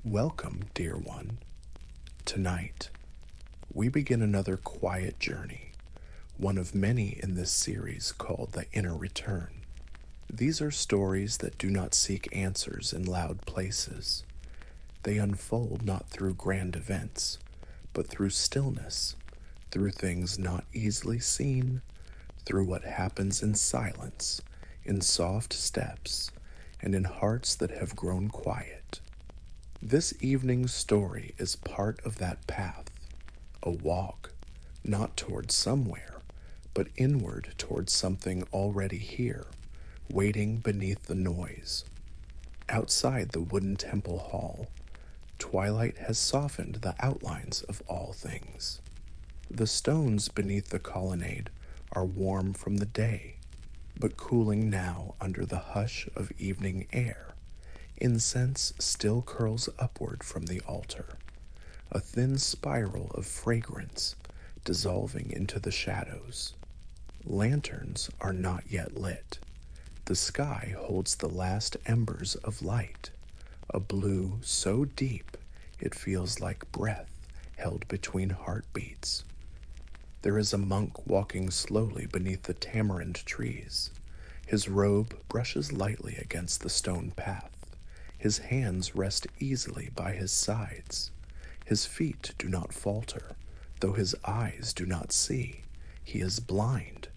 Welcome, dear one. Tonight, we begin another quiet journey, one of many in this series called The Inner Return. These are stories that do not seek answers in loud places. They unfold not through grand events, but through stillness, through things not easily seen, through what happens in silence, in soft steps, and in hearts that have grown quiet. This evening's story is part of that path, a walk, not toward somewhere, but inward toward something already here, waiting beneath the noise. Outside the wooden temple hall, twilight has softened the outlines of all things. The stones beneath the colonnade are warm from the day, but cooling now under the hush of evening air. Incense still curls upward from the altar, a thin spiral of fragrance dissolving into the shadows. Lanterns are not yet lit. The sky holds the last embers of light, a blue so deep it feels like breath held between heartbeats. There is a monk walking slowly beneath the tamarind trees. His robe brushes lightly against the stone path. His hands rest easily by his sides. His feet do not falter, though his eyes do not see. He is blind,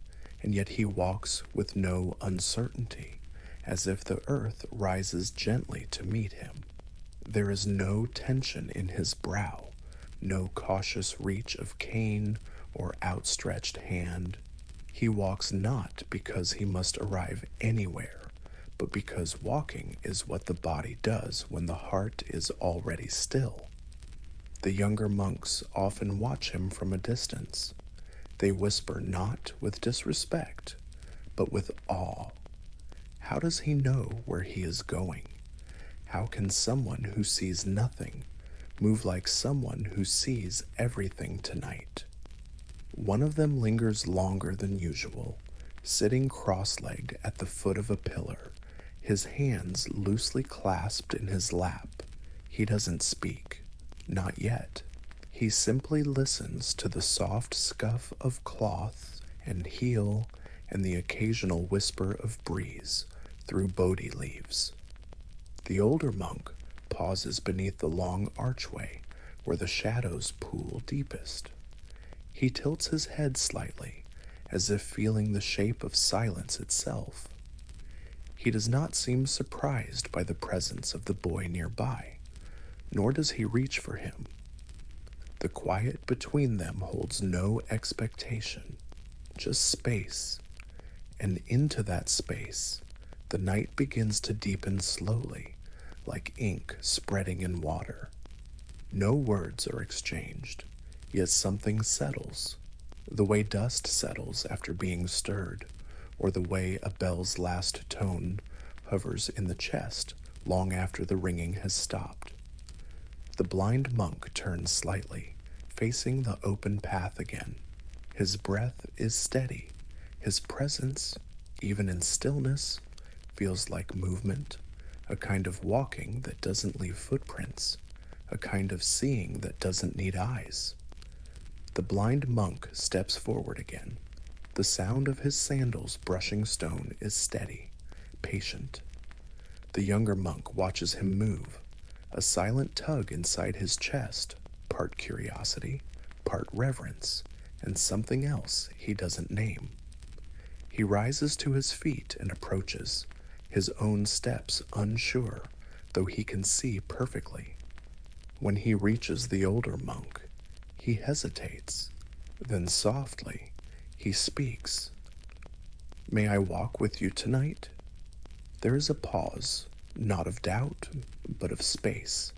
and yet he walks with no uncertainty, as if the earth rises gently to meet him. There is no tension in his brow, no cautious reach of cane or outstretched hand. He walks not because he must arrive anywhere, but because walking is what the body does when the heart is already still. The younger monks often watch him from a distance. They whisper not with disrespect, but with awe. How does he know where he is going? How can someone who sees nothing move like someone who sees everything tonight? One of them lingers longer than usual, sitting cross-legged at the foot of a pillar, his hands loosely clasped in his lap. He doesn't speak, not yet. He simply listens to the soft scuff of cloth and heel and the occasional whisper of breeze through Bodhi leaves. The older monk pauses beneath the long archway where the shadows pool deepest. He tilts his head slightly, as if feeling the shape of silence itself. He does not seem surprised by the presence of the boy nearby, nor does he reach for him. The quiet between them holds no expectation, just space, and into that space, the night begins to deepen slowly, like ink spreading in water. No words are exchanged, yet something settles, the way dust settles after being stirred, or the way a bell's last tone hovers in the chest long after the ringing has stopped. The blind monk turns slightly, facing the open path again. His breath is steady. His presence, even in stillness, feels like movement, a kind of walking that doesn't leave footprints, a kind of seeing that doesn't need eyes. The blind monk steps forward again. The sound of his sandals brushing stone is steady, patient. The younger monk watches him move, a silent tug inside his chest, part curiosity, part reverence, and something else he doesn't name. He rises to his feet and approaches, his own steps unsure, though he can see perfectly. When he reaches the older monk, he hesitates, then softly, he speaks. "May I walk with you tonight?" There is a pause, not of doubt, but of space.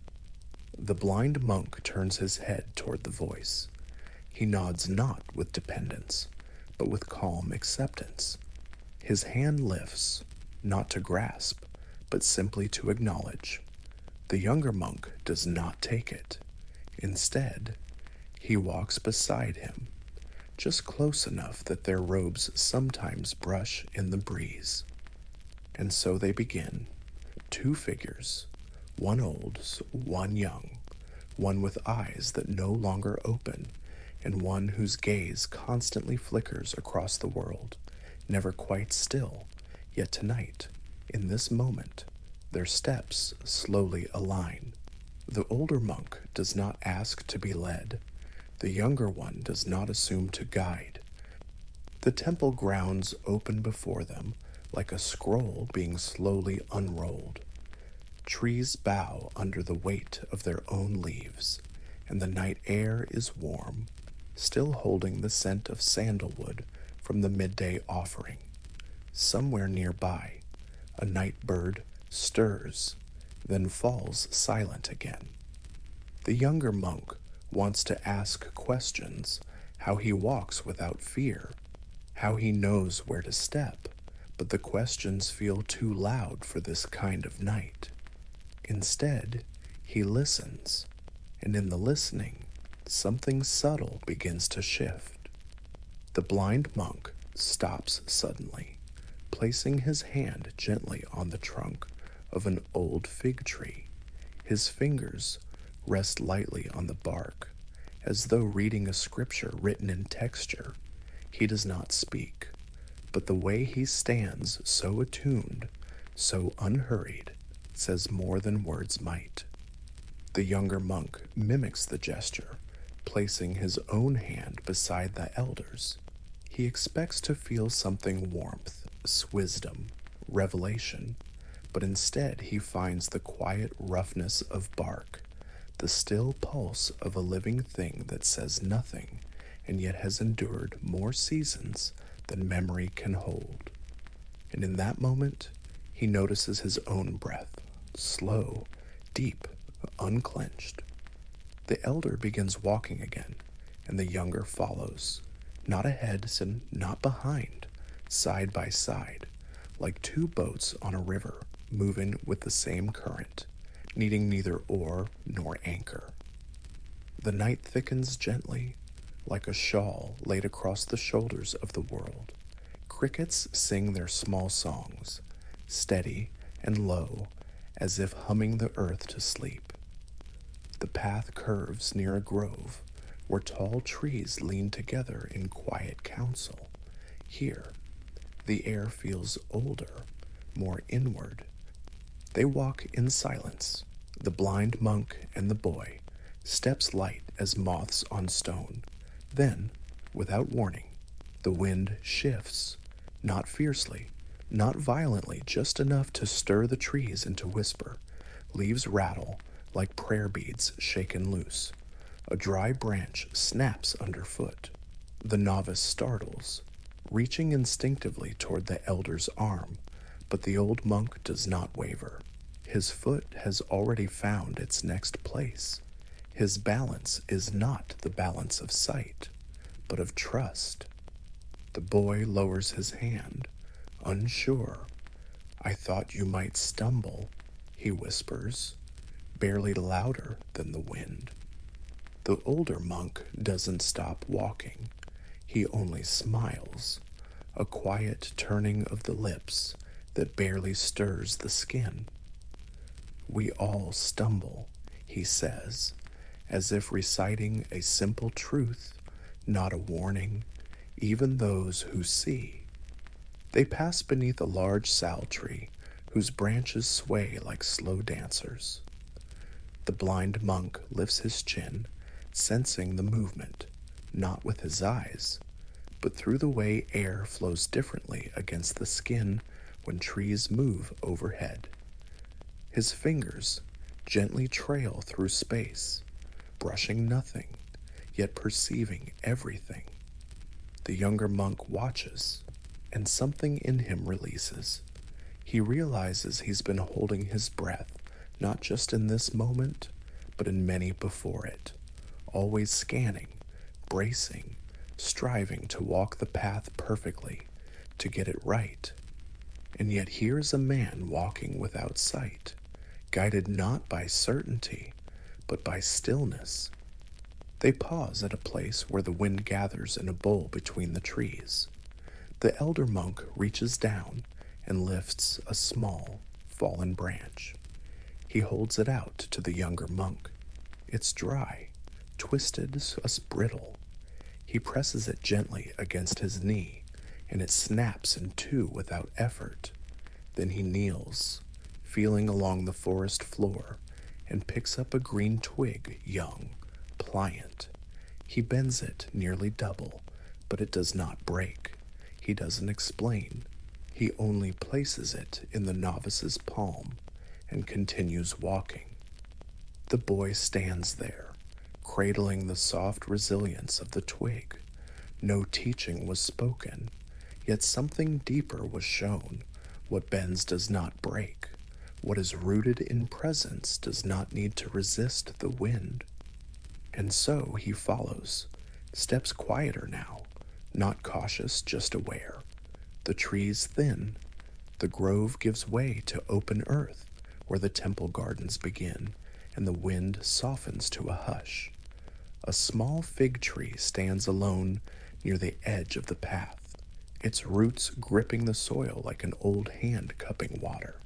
The blind monk turns his head toward the voice. He nods not with dependence, but with calm acceptance. His hand lifts, not to grasp, but simply to acknowledge. The younger monk does not take it. Instead, he walks beside him, just close enough that their robes sometimes brush in the breeze. And so they begin, two figures, one old, one young, one with eyes that no longer open, and one whose gaze constantly flickers across the world, never quite still, yet tonight, in this moment, their steps slowly align. The older monk does not ask to be led. The younger one does not assume to guide. The temple grounds open before them like a scroll being slowly unrolled. Trees bow under the weight of their own leaves, and the night air is warm, still holding the scent of sandalwood from the midday offering. Somewhere nearby, a night bird stirs, then falls silent again. The younger monk wants to ask questions, how he walks without fear, how he knows where to step, but the questions feel too loud for this kind of night. Instead, he listens, and in the listening, something subtle begins to shift. The blind monk stops suddenly, placing his hand gently on the trunk of an old fig tree. His fingers rest lightly on the bark, as though reading a scripture written in texture. He does not speak, but the way he stands, so attuned, so unhurried, says more than words might. The younger monk mimics the gesture, placing his own hand beside the elder's. He expects to feel something warmth, wisdom, revelation, but instead he finds the quiet roughness of bark, the still pulse of a living thing that says nothing and yet has endured more seasons than memory can hold. And in that moment, he notices his own breath, slow, deep, unclenched. The elder begins walking again, and the younger follows, not ahead and not behind, side by side, like two boats on a river, moving with the same current, needing neither oar nor anchor. The night thickens gently, like a shawl laid across the shoulders of the world. Crickets sing their small songs, steady and low, as if humming the earth to sleep. The path curves near a grove, where tall trees lean together in quiet counsel. Here, the air feels older, more inward. They walk in silence, the blind monk and the boy, steps light as moths on stone. Then, without warning, the wind shifts, not fiercely, not violently, just enough to stir the trees into whisper. Leaves rattle like prayer beads shaken loose. A dry branch snaps underfoot. The novice startles, reaching instinctively toward the elder's arm, but the old monk does not waver. His foot has already found its next place. His balance is not the balance of sight, but of trust. The boy lowers his hand, unsure. "I thought you might stumble," he whispers, barely louder than the wind. The older monk doesn't stop walking. He only smiles, a quiet turning of the lips that barely stirs the skin. "We all stumble," he says, as if reciting a simple truth, not a warning, even those who see. They pass beneath a large sal tree whose branches sway like slow dancers. The blind monk lifts his chin, sensing the movement, not with his eyes, but through the way air flows differently against the skin when trees move overhead. His fingers gently trail through space, brushing nothing, yet perceiving everything. The younger monk watches, and something in him releases. He realizes he's been holding his breath, not just in this moment, but in many before it, always scanning, bracing, striving to walk the path perfectly, to get it right. And yet here is a man walking without sight, guided not by certainty, but by stillness. They pause at a place where the wind gathers in a bowl between the trees. The elder monk reaches down and lifts a small, fallen branch. He holds it out to the younger monk. It's dry, twisted, thus brittle. He presses it gently against his knee, and it snaps in two without effort. Then he kneels, feeling along the forest floor, and picks up a green twig, young, pliant. He bends it nearly double, but it does not break. He doesn't explain. He only places it in the novice's palm and continues walking. The boy stands there, cradling the soft resilience of the twig. No teaching was spoken, yet something deeper was shown. What bends does not break. What is rooted in presence does not need to resist the wind. And so he follows, steps quieter now, not cautious, just aware. The trees thin. The grove gives way to open earth, where the temple gardens begin, and the wind softens to a hush. A small fig tree stands alone near the edge of the path, its roots gripping the soil like an old hand cupping water.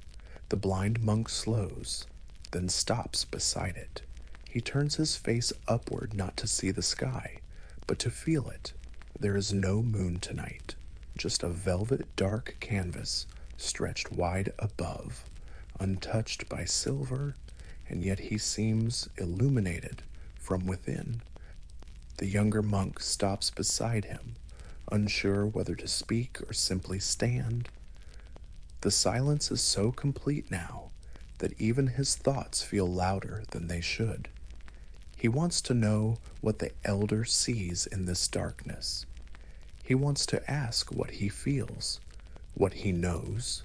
The blind monk slows, then stops beside it. He turns his face upward not to see the sky, but to feel it. There is no moon tonight, just a velvet dark canvas stretched wide above, untouched by silver, and yet he seems illuminated from within. The younger monk stops beside him, unsure whether to speak or simply stand. The silence is so complete now that even his thoughts feel louder than they should. He wants to know what the elder sees in this darkness. He wants to ask what he feels, what he knows,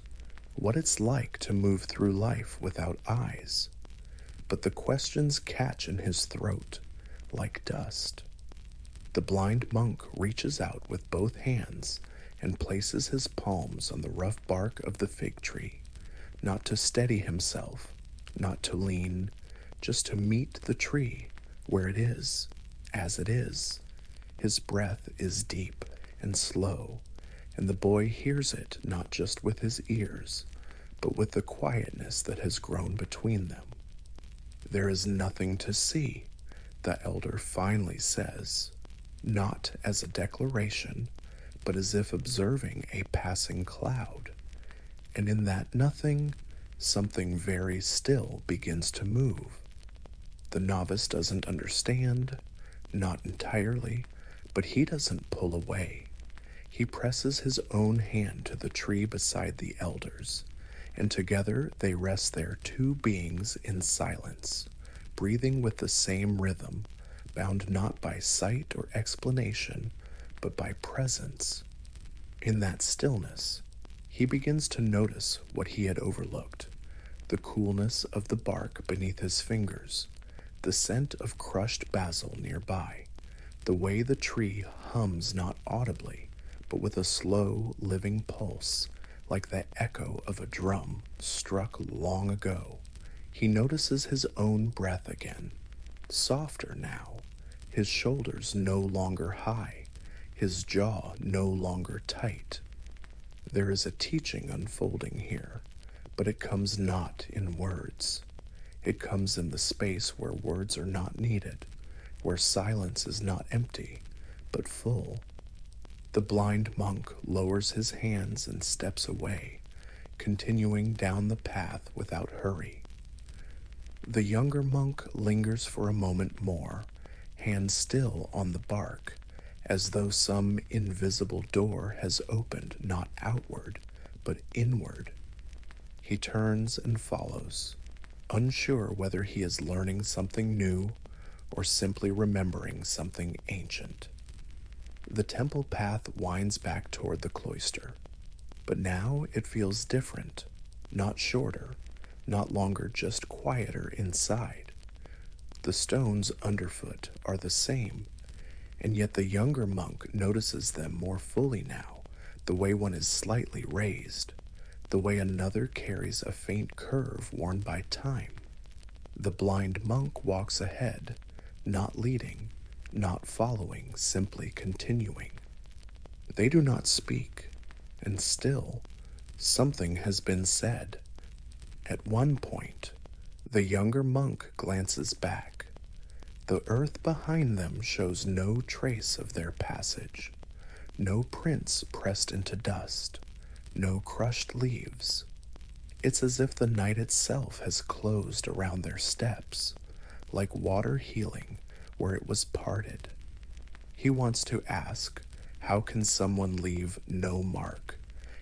what it's like to move through life without eyes. But the questions catch in his throat like dust. The blind monk reaches out with both hands and places his palms on the rough bark of the fig tree, not to steady himself, not to lean, just to meet the tree where it is, as it is. His breath is deep and slow, and the boy hears it not just with his ears, but with the quietness that has grown between them. There is nothing to see, the elder finally says, not as a declaration, but as if observing a passing cloud. And in that nothing, something very still begins to move. The novice doesn't understand, not entirely, but he doesn't pull away. He presses his own hand to the tree beside the elder's, and together they rest there, two beings in silence, breathing with the same rhythm, bound not by sight or explanation, but by presence. In that stillness, he begins to notice what he had overlooked: the coolness of the bark beneath his fingers, the scent of crushed basil nearby, the way the tree hums not audibly, but with a slow, living pulse, like the echo of a drum struck long ago. He notices his own breath again, softer now, his shoulders no longer high, his jaw no longer tight. There is a teaching unfolding here, but it comes not in words. It comes in the space where words are not needed, where silence is not empty, but full. The blind monk lowers his hands and steps away, continuing down the path without hurry. The younger monk lingers for a moment more, hands still on the bark, as though some invisible door has opened not outward, but inward. He turns and follows, unsure whether he is learning something new or simply remembering something ancient. The temple path winds back toward the cloister, but now it feels different, not shorter, not longer, just quieter inside. The stones underfoot are the same, and yet the younger monk notices them more fully now, the way one is slightly raised, the way another carries a faint curve worn by time. The blind monk walks ahead, not leading, not following, simply continuing. They do not speak, and still, something has been said. At one point, The younger monk glances back. The earth behind them shows no trace of their passage, no prints pressed into dust, no crushed leaves. It's as if the night itself has closed around their steps, like water healing where it was parted. He wants to ask, how can someone leave no mark,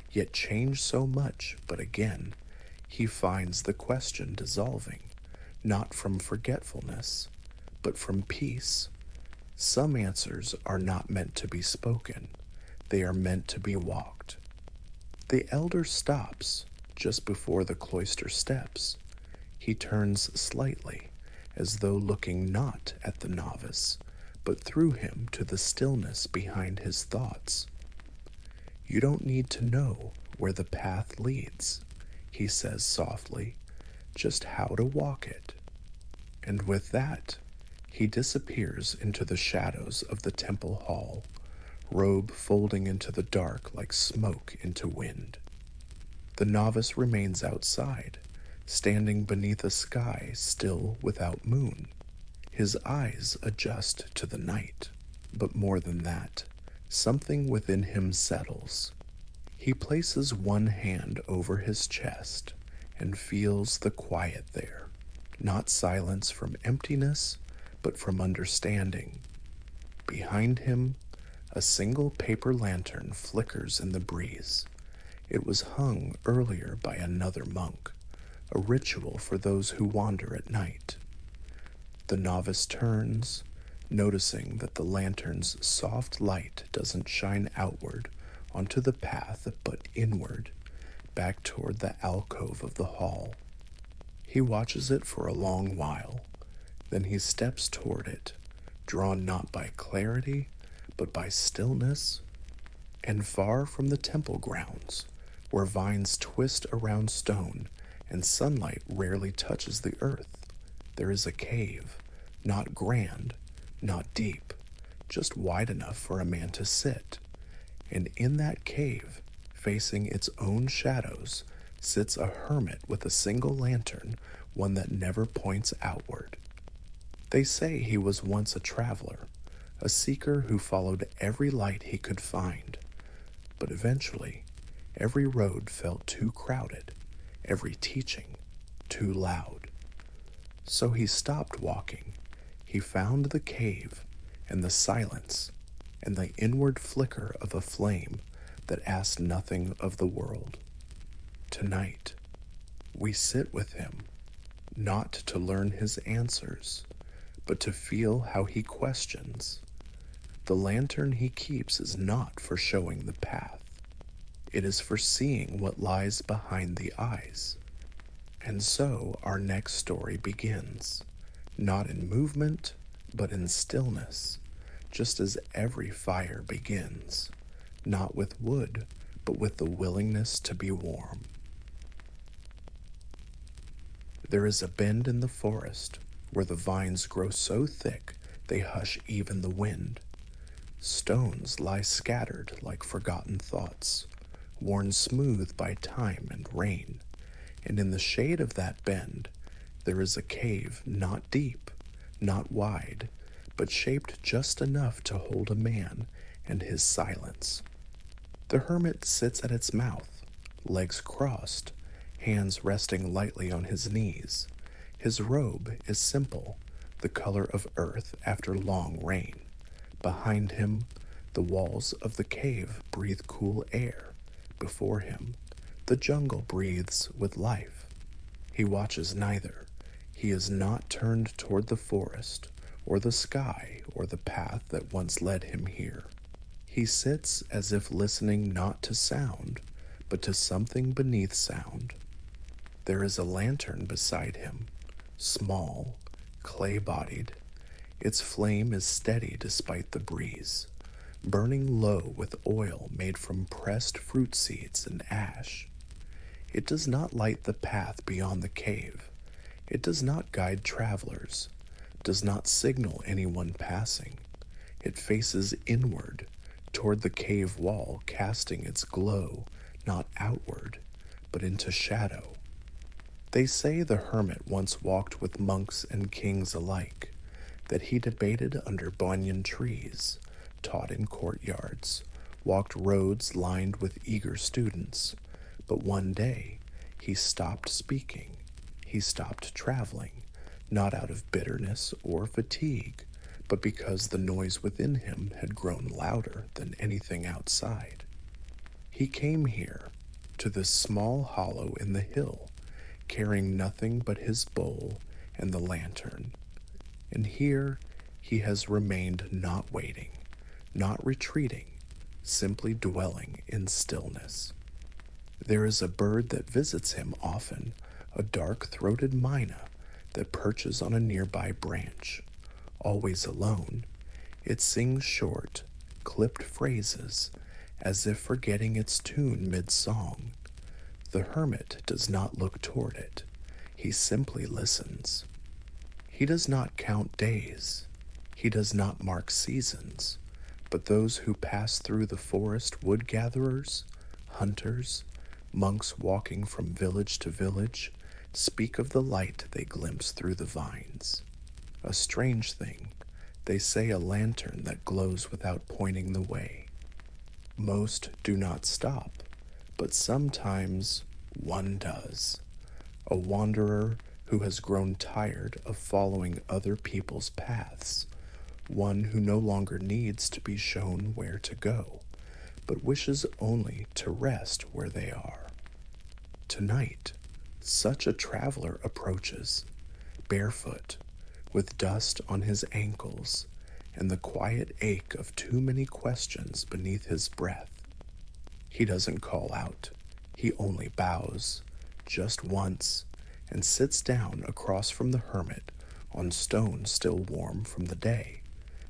yet change so much? But again, he finds the question dissolving, not from forgetfulness, but from peace. Some answers are not meant to be spoken, they are meant to be walked. The elder stops just before the cloister steps. He turns slightly, as though looking not at the novice, but through him to the stillness behind his thoughts. You don't need to know where the path leads, he says softly, just how to walk it. And with that, he disappears into the shadows of the temple hall, robe folding into the dark like smoke into wind. The novice remains outside, standing beneath a sky still without moon. His eyes adjust to the night, but more than that, something within him settles. He places one hand over his chest and feels the quiet there, not silence from emptiness, but from understanding. Behind him, a single paper lantern flickers in the breeze. It was hung earlier by another monk, a ritual for those who wander at night. The novice turns, noticing that the lantern's soft light doesn't shine outward onto the path, but inward, back toward the alcove of the hall. He watches it for a long while, then he steps toward it, drawn not by clarity, but by stillness. And far from the temple grounds, where vines twist around stone and sunlight rarely touches the earth, there is a cave, not grand, not deep, just wide enough for a man to sit. And in that cave, facing its own shadows, sits a hermit with a single lantern, one that never points outward. They say he was once a traveler, a seeker who followed every light he could find. But eventually, every road felt too crowded, every teaching too loud. So he stopped walking. He found the cave and the silence and the inward flicker of a flame that asked nothing of the world. Tonight, we sit with him, not to learn his answers, but to feel how he questions. The lantern he keeps is not for showing the path. It is for seeing what lies behind the eyes. And so our next story begins, not in movement, but in stillness, just as every fire begins, not with wood, but with the willingness to be warm. There is a bend in the forest where the vines grow so thick they hush even the wind. Stones lie scattered like forgotten thoughts, worn smooth by time and rain, and in the shade of that bend there is a cave not deep, not wide, but shaped just enough to hold a man and his silence. The hermit sits at its mouth, legs crossed, hands resting lightly on his knees. His robe is simple, the color of earth after long rain. Behind him, the walls of the cave breathe cool air. Before him, the jungle breathes with life. He watches neither. He is not turned toward the forest, or the sky, or the path that once led him here. He sits as if listening not to sound, but to something beneath sound. There is a lantern beside him, small, clay-bodied. Its flame is steady despite the breeze, burning low with oil made from pressed fruit seeds and ash. It does not light the path beyond the cave. It does not guide travelers, does not signal anyone passing. It faces inward, toward the cave wall, casting its glow not outward, but into shadow. They say the hermit once walked with monks and kings alike, that he debated under banyan trees, taught in courtyards, walked roads lined with eager students, but one day he stopped speaking, he stopped traveling, not out of bitterness or fatigue, but because the noise within him had grown louder than anything outside. He came here, to this small hollow in the hill, carrying nothing but his bowl and the lantern, and here he has remained, not waiting, not retreating, simply dwelling in stillness. There is a bird that visits him often, a dark-throated myna that perches on a nearby branch. Always alone, it sings short, clipped phrases, as if forgetting its tune mid-song. The hermit does not look toward it. He simply listens. He does not count days. He does not mark seasons, but those who pass through the forest wood-gatherers, hunters, monks walking from village to village, speak of the light they glimpse through the vines. A strange thing, they say a lantern that glows without pointing the way. Most do not stop, but sometimes one does. A wanderer who has grown tired of following other people's paths, one who no longer needs to be shown where to go, but wishes only to rest where they are. Tonight, such a traveler approaches, barefoot, with dust on his ankles and the quiet ache of too many questions beneath his breath. He doesn't call out, he only bows, just once, and sits down across from the hermit on stone still warm from the day.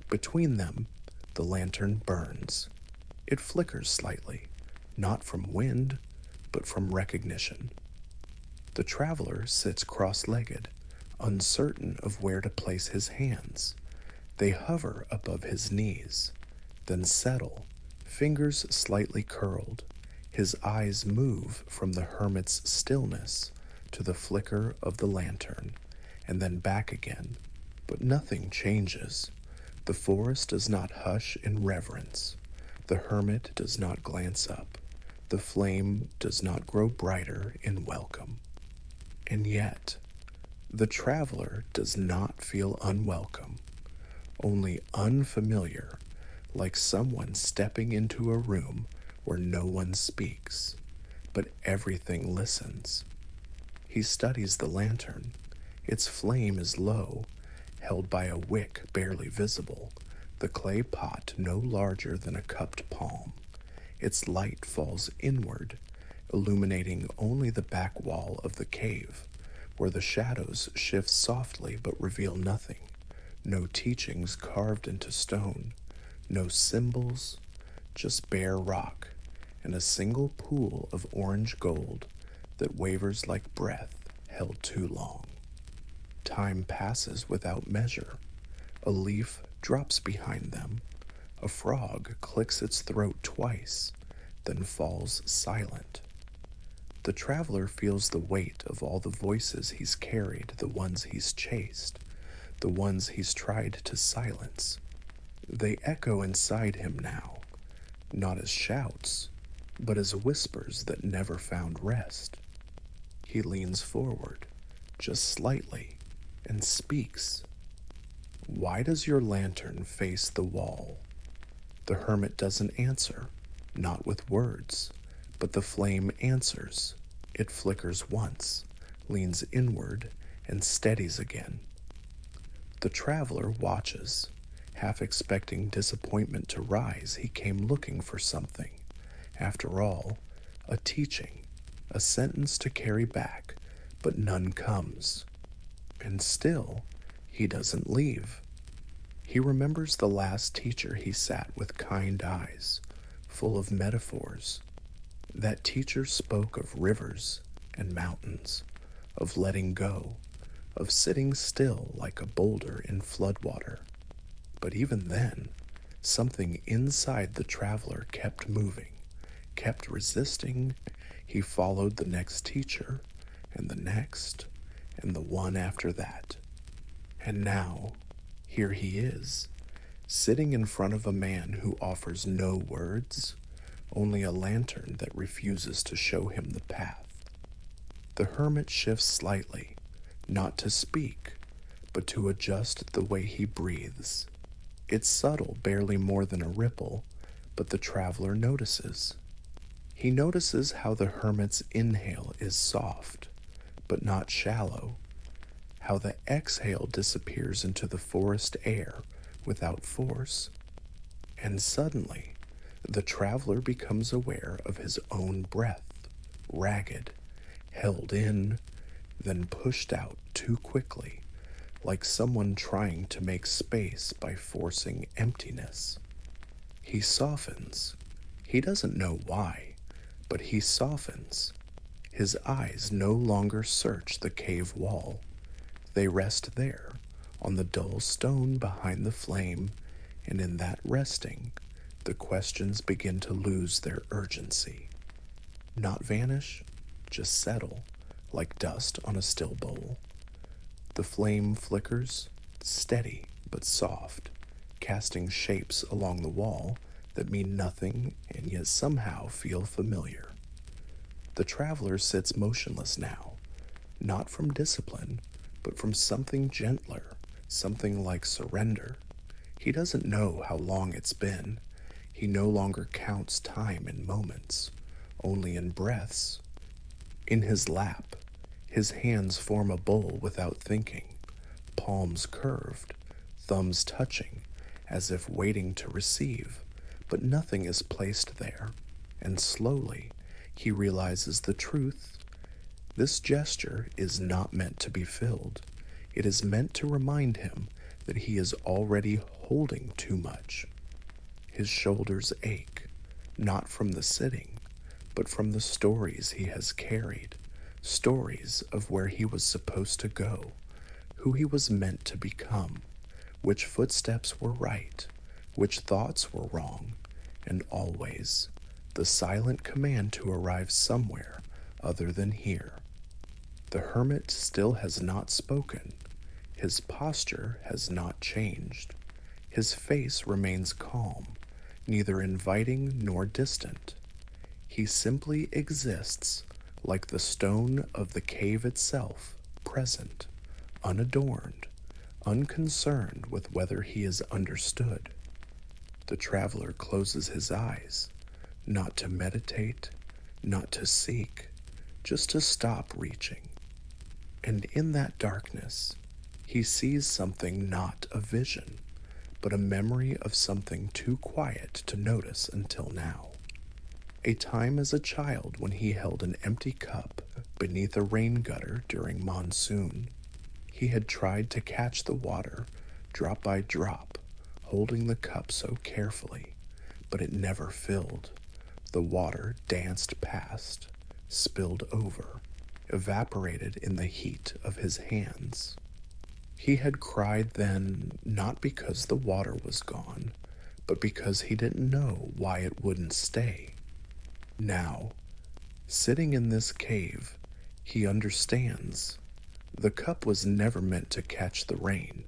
Between them, the lantern burns. It flickers slightly, not from wind, but from recognition. The traveler sits cross-legged, uncertain of where to place his hands. They hover above his knees, then settle, fingers slightly curled. His eyes move from the hermit's stillness to the flicker of the lantern, and then back again, but nothing changes. The forest does not hush in reverence. The hermit does not glance up. The flame does not grow brighter in welcome. And yet, the traveler does not feel unwelcome, only unfamiliar, like someone stepping into a room where no one speaks, but everything listens. He studies the lantern. Its flame is low, held by a wick barely visible, the clay pot no larger than a cupped palm. Its light falls inward, illuminating only the back wall of the cave, where the shadows shift softly but reveal nothing. No teachings carved into stone, no symbols, just bare rock, and a single pool of orange gold that wavers like breath held too long. Time passes without measure. A leaf drops behind them. A frog clicks its throat twice, then falls silent. The traveler feels the weight of all the voices he's carried, the ones he's chased, the ones he's tried to silence. They echo inside him now, not as shouts, but as whispers that never found rest. He leans forward, just slightly, and speaks. "Why does your lantern face the wall?" The hermit doesn't answer, not with words, but the flame answers. It flickers once, leans inward, and steadies again. The traveler watches, half expecting disappointment to rise. He came looking for something. After all, a teaching, a sentence to carry back, but none comes. And still, he doesn't leave. He remembers the last teacher he sat with kind eyes, full of metaphors. That teacher spoke of rivers and mountains, of letting go, of sitting still like a boulder in floodwater. But even then, something inside the traveler kept moving, kept resisting. He followed the next teacher, and the next, and the one after that. And now, here he is, sitting in front of a man who offers no words, only a lantern that refuses to show him the path. The hermit shifts slightly, not to speak, but to adjust the way he breathes. It's subtle, barely more than a ripple, but the traveler notices. He notices how the hermit's inhale is soft, but not shallow, how the exhale disappears into the forest air without force. And suddenly, the traveler becomes aware of his own breath, ragged, held in, then pushed out too quickly, like someone trying to make space by forcing emptiness. He softens. He doesn't know why, but he softens. His eyes no longer search the cave wall. They rest there, on the dull stone behind the flame, and in that resting, the questions begin to lose their urgency. Not vanish, just settle, like dust on a still bowl. The flame flickers, steady but soft, casting shapes along the wall that mean nothing and yet somehow feel familiar. The traveler sits motionless now, not from discipline, but from something gentler, something like surrender. He doesn't know how long it's been. He no longer counts time in moments, only in breaths. In his lap, his hands form a bowl without thinking, palms curved, thumbs touching, as if waiting to receive, but nothing is placed there, and slowly he realizes the truth. This gesture is not meant to be filled. It is meant to remind him that he is already holding too much. His shoulders ache, not from the sitting, but from the stories he has carried, stories of where he was supposed to go, who he was meant to become, which footsteps were right, which thoughts were wrong, and always the silent command to arrive somewhere other than here. The hermit still has not spoken. His posture has not changed. His face remains calm, neither inviting nor distant. He simply exists, like the stone of the cave itself, present, unadorned, unconcerned with whether he is understood. The traveler closes his eyes, not to meditate, not to seek, just to stop reaching. And in that darkness, he sees something not a vision, but a memory of something too quiet to notice until now. A time as a child when he held an empty cup beneath a rain gutter during monsoon. He had tried to catch the water, drop by drop, holding the cup so carefully, but it never filled. The water danced past, spilled over, evaporated in the heat of his hands. He had cried then, not because the water was gone, but because he didn't know why it wouldn't stay. Now, sitting in this cave, he understands. The cup was never meant to catch the rain.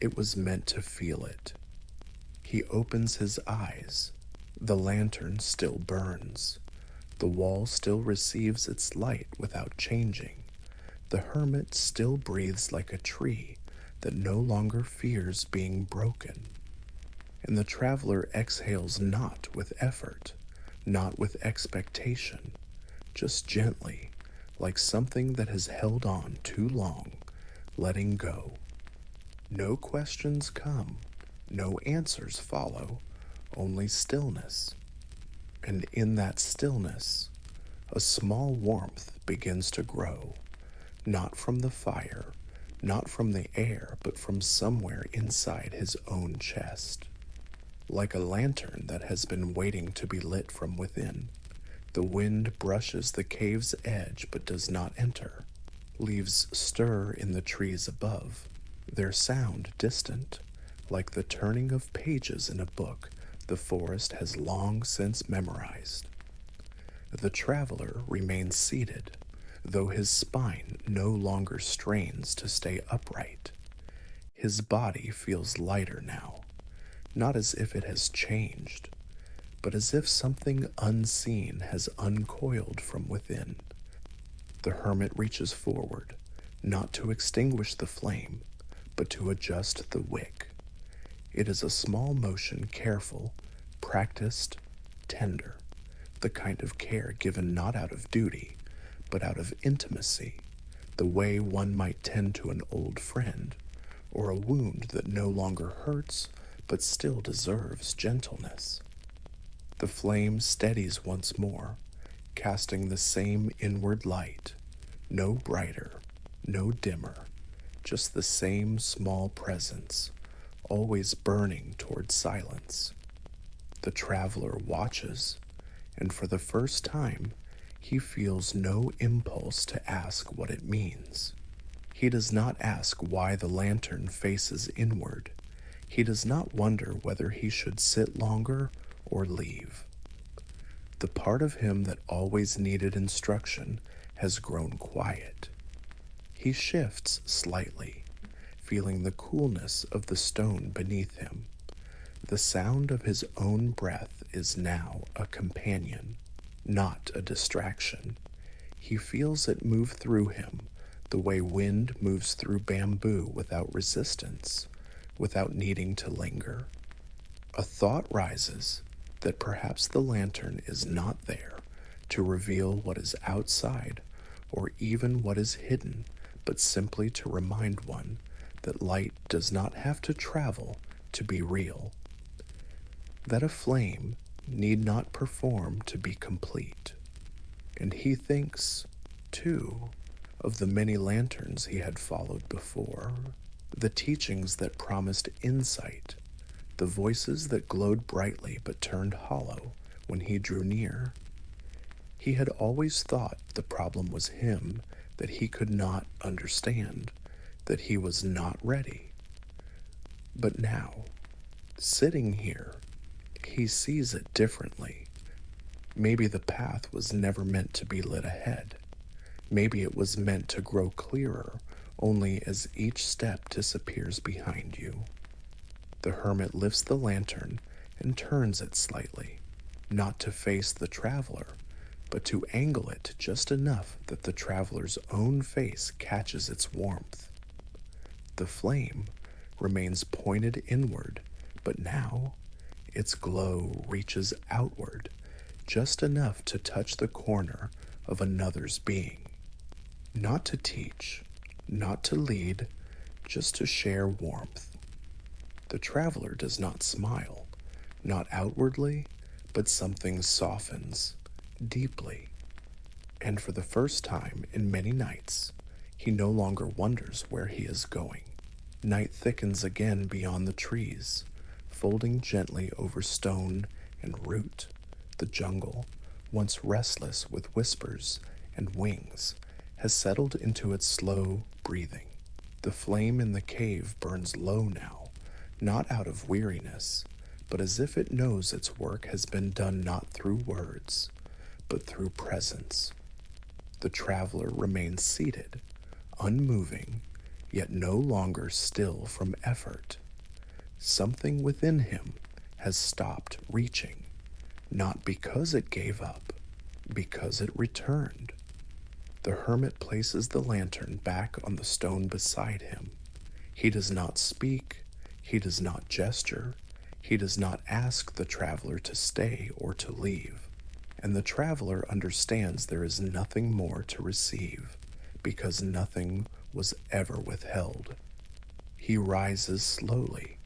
It was meant to feel it. He opens his eyes. The lantern still burns. The wall still receives its light without changing. The hermit still breathes like a tree that no longer fears being broken. And the traveler exhales not with effort, not with expectation, just gently, like something that has held on too long, letting go. No questions come, no answers follow, only stillness. And in that stillness, a small warmth begins to grow, not from the fire, not from the air, but from somewhere inside his own chest. Like a lantern that has been waiting to be lit from within, the wind brushes the cave's edge but does not enter. Leaves stir in the trees above, their sound distant, like the turning of pages in a book the forest has long since memorized. The traveler remains seated, though his spine no longer strains to stay upright. His body feels lighter now, not as if it has changed, but as if something unseen has uncoiled from within. The hermit reaches forward, not to extinguish the flame, but to adjust the wick. It is a small motion, careful, practiced, tender, the kind of care given not out of duty, but out of intimacy, the way one might tend to an old friend, or a wound that no longer hurts, but still deserves gentleness. The flame steadies once more, casting the same inward light, no brighter, no dimmer, just the same small presence, always burning toward silence. The traveler watches, and for the first time, he feels no impulse to ask what it means. He does not ask why the lantern faces inward. He does not wonder whether he should sit longer or leave. The part of him that always needed instruction has grown quiet. He shifts slightly, feeling the coolness of the stone beneath him. The sound of his own breath is now a companion, not a distraction. He feels it move through him the way wind moves through bamboo without resistance, without needing to linger. A thought rises that perhaps the lantern is not there to reveal what is outside or even what is hidden, but simply to remind one that light does not have to travel to be real, that a flame need not perform to be complete. And he thinks, too, of the many lanterns he had followed before, the teachings that promised insight, the voices that glowed brightly but turned hollow when he drew near. He had always thought the problem was him, that he could not understand, that he was not ready. But now, sitting here, he sees it differently. Maybe the path was never meant to be lit ahead. Maybe it was meant to grow clearer only as each step disappears behind you. The hermit lifts the lantern and turns it slightly, not to face the traveler, but to angle it just enough that the traveler's own face catches its warmth. The flame remains pointed inward, but now its glow reaches outward, just enough to touch the corner of another's being. Not to teach, not to lead, just to share warmth. The traveler does not smile, not outwardly, but something softens, deeply. And for the first time in many nights, he no longer wonders where he is going. Night thickens again beyond the trees, folding gently over stone and root. The jungle, once restless with whispers and wings, has settled into its slow breathing. The flame in the cave burns low now, not out of weariness, but as if it knows its work has been done not through words, but through presence. The traveler remains seated, unmoving, yet no longer still from effort. Something within him has stopped reaching, not because it gave up, because it returned. The hermit places the lantern back on the stone beside him. He does not speak, he does not gesture, he does not ask the traveler to stay or to leave. And the traveler understands there is nothing more to receive, because nothing was ever withheld. He rises slowly,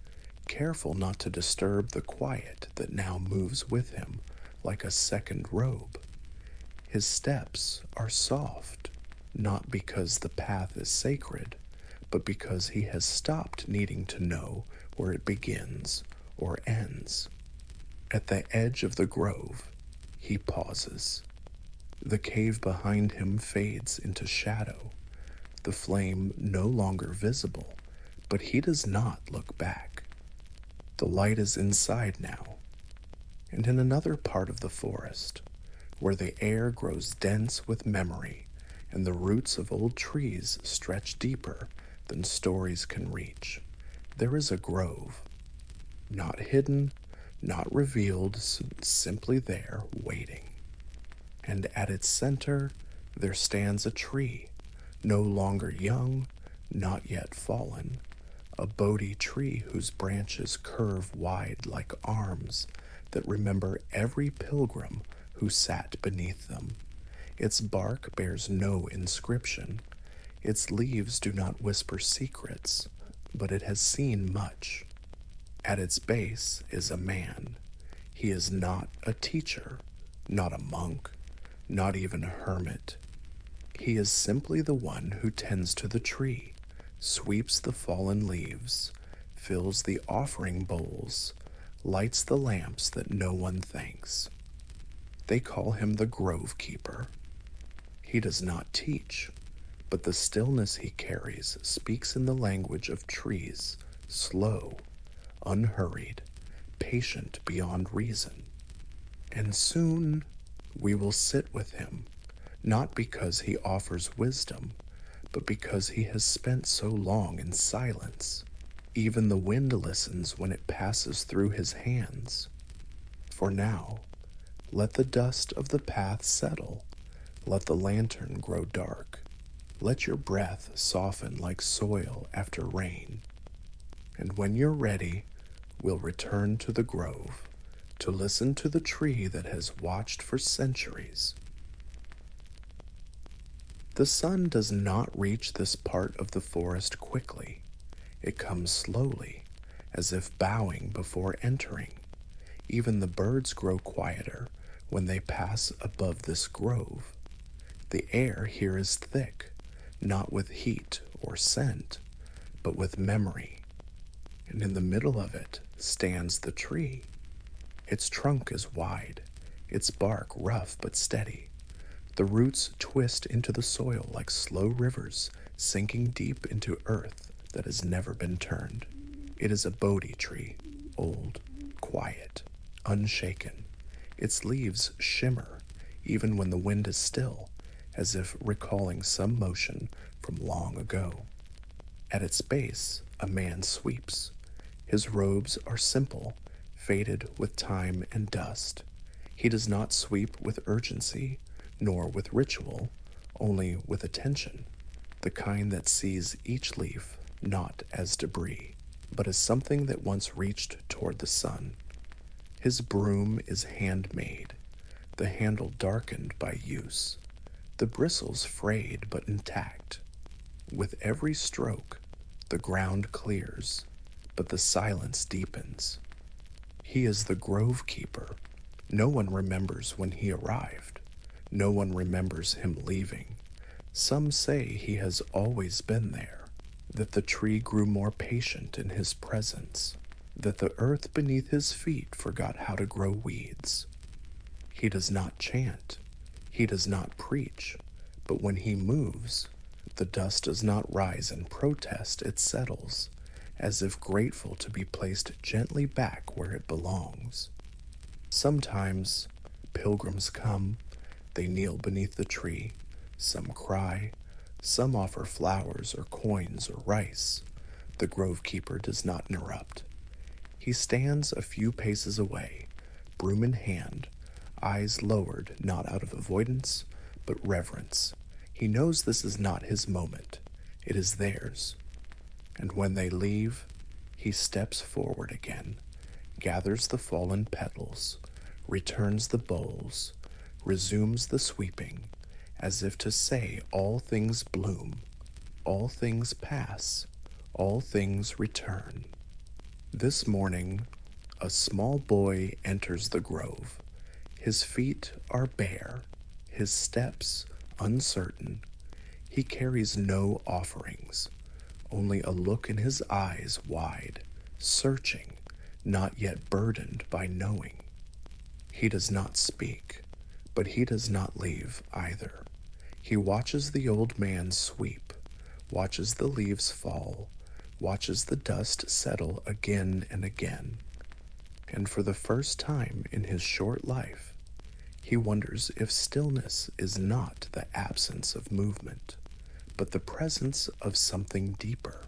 careful not to disturb the quiet that now moves with him like a second robe. His steps are soft, not because the path is sacred, but because he has stopped needing to know where it begins or ends. At the edge of the grove, he pauses. The cave behind him fades into shadow, the flame no longer visible, but he does not look back. The light is inside now, and in another part of the forest, where the air grows dense with memory and the roots of old trees stretch deeper than stories can reach. There is a grove, not hidden, not revealed, simply there, waiting. And at its center, there stands a tree, no longer young, not yet fallen, a Bodhi tree whose branches curve wide like arms that remember every pilgrim who sat beneath them. Its bark bears no inscription. Its leaves do not whisper secrets, but it has seen much. At its base is a man. He is not a teacher, not a monk, not even a hermit. He is simply the one who tends to the tree, sweeps the fallen leaves, fills the offering bowls, lights the lamps that no one thanks. They call him the grove keeper. He does not teach, but the stillness he carries speaks in the language of trees, slow, unhurried, patient beyond reason. And soon we will sit with him, not because he offers wisdom, but because he has spent so long in silence. Even the wind listens when it passes through his hands. For now, let the dust of the path settle. Let the lantern grow dark. Let your breath soften like soil after rain. And when you're ready, we'll return to the grove to listen to the tree that has watched for centuries. The sun does not reach this part of the forest quickly. It comes slowly, as if bowing before entering. Even the birds grow quieter when they pass above this grove. The air here is thick, not with heat or scent, but with memory. And in the middle of it stands the tree. Its trunk is wide, its bark rough but steady. The roots twist into the soil like slow rivers sinking deep into earth that has never been turned. It is a Bodhi tree, old, quiet, unshaken. Its leaves shimmer even when the wind is still, as if recalling some motion from long ago. At its base, a man sweeps. His robes are simple, faded with time and dust. He does not sweep with urgency, nor with ritual, only with attention, the kind that sees each leaf not as debris, but as something that once reached toward the sun. His broom is handmade, the handle darkened by use, the bristles frayed but intact. With every stroke, the ground clears, but the silence deepens. He is the grove keeper. No one remembers when he arrived. No one remembers him leaving. Some say he has always been there, that the tree grew more patient in his presence, that the earth beneath his feet forgot how to grow weeds. He does not chant, he does not preach, but when he moves, the dust does not rise in protest, it settles, as if grateful to be placed gently back where it belongs. Sometimes pilgrims come, they kneel beneath the tree, some cry, some offer flowers or coins or rice. The grove keeper does not interrupt. He stands a few paces away, broom in hand, eyes lowered not out of avoidance, but reverence. He knows this is not his moment, it is theirs. And when they leave, he steps forward again, gathers the fallen petals, returns the bowls, resumes the sweeping, as if to say all things bloom, all things pass, all things return. This morning, a small boy enters the grove. His feet are bare, his steps uncertain. He carries no offerings, only a look in his eyes wide, searching, not yet burdened by knowing. He does not speak, but he does not leave either. He watches the old man sweep, watches the leaves fall, watches the dust settle again and again. And for the first time in his short life, He wonders if stillness is not the absence of movement, but the presence of something deeper.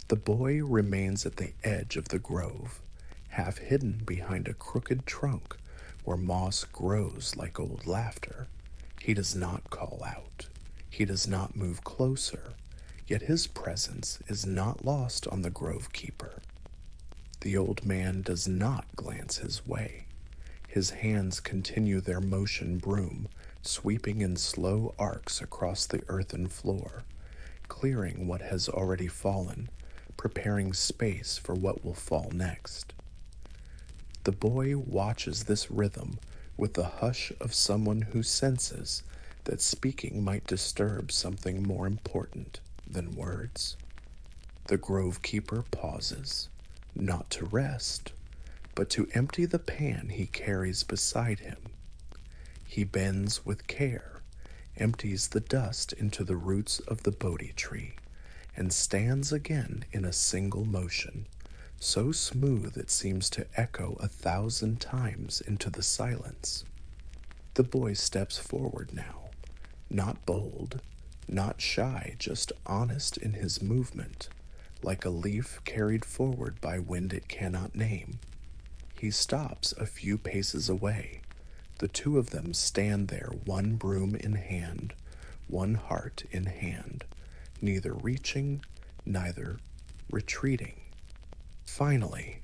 The boy remains at the edge of the grove, half hidden behind a crooked trunk where moss grows like old laughter. He does not call out. He does not move closer, yet his presence is not lost on the grove keeper. The old man does not glance his way. His hands continue their motion broom, sweeping in slow arcs across the earthen floor, clearing what has already fallen, preparing space for what will fall next. The boy watches this rhythm with the hush of someone who senses that speaking might disturb something more important than words. The grove keeper pauses, not to rest, but to empty the pan he carries beside him. He bends with care, empties the dust into the roots of the Bodhi tree, and stands again in a single motion, so smooth it seems to echo 1,000 times into the silence. The boy steps forward now, not bold, not shy, just honest in his movement, like a leaf carried forward by wind it cannot name. He stops a few paces away. The two of them stand there, one broom in hand, one heart in hand, neither reaching, neither retreating. Finally,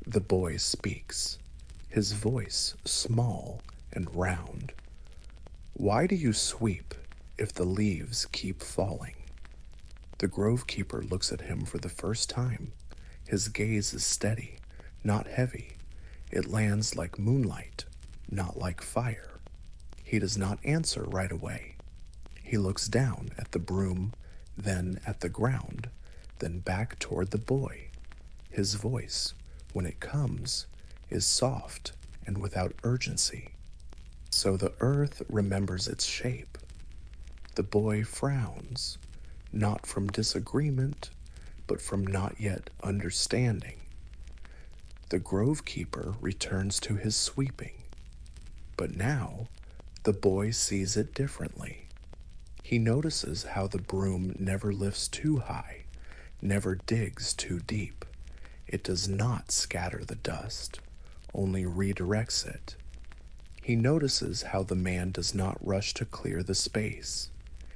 the boy speaks, his voice small and round. "Why do you sweep if the leaves keep falling?" The grove keeper looks at him for the first time. His gaze is steady, not heavy. It lands like moonlight, not like fire. He does not answer right away. He looks down at the broom, then at the ground, then back toward the boy. His voice, when it comes, is soft and without urgency. So the earth remembers its shape. The boy frowns, not from disagreement, but from not yet understanding. The grove keeper returns to his sweeping, but now the boy sees it differently. He notices how the broom never lifts too high, never digs too deep. It does not scatter the dust, only redirects it. He notices how the man does not rush to clear the space.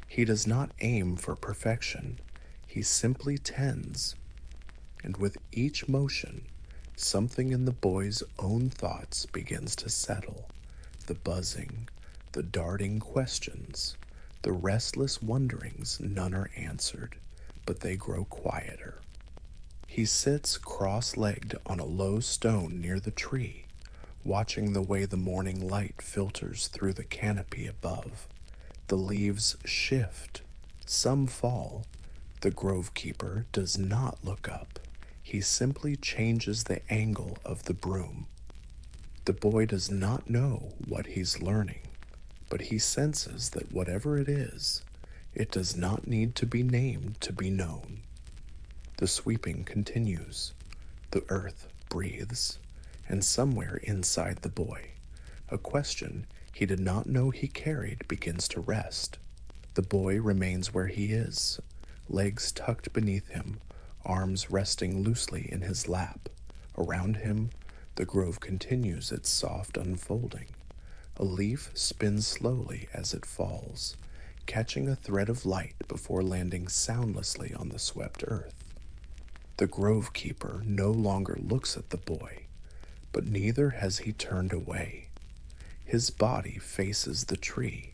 He does not aim for perfection. He simply tends. And with each motion, something in the boy's own thoughts begins to settle. The buzzing, the darting questions, the restless wonderings, none are answered, but they grow quieter. He sits cross-legged on a low stone near the tree, watching the way the morning light filters through the canopy above. The leaves shift, some fall. The grove keeper does not look up. He simply changes the angle of the broom. The boy does not know what he's learning, but he senses that whatever it is, it does not need to be named to be known. The sweeping continues. The earth breathes, and somewhere inside the boy, a question he did not know he carried begins to rest. The boy remains where he is, legs tucked beneath him, arms resting loosely in his lap. Around him, the grove continues its soft unfolding. A leaf spins slowly as it falls, catching a thread of light before landing soundlessly on the swept earth. The grove keeper no longer looks at the boy, but neither has he turned away. His body faces the tree,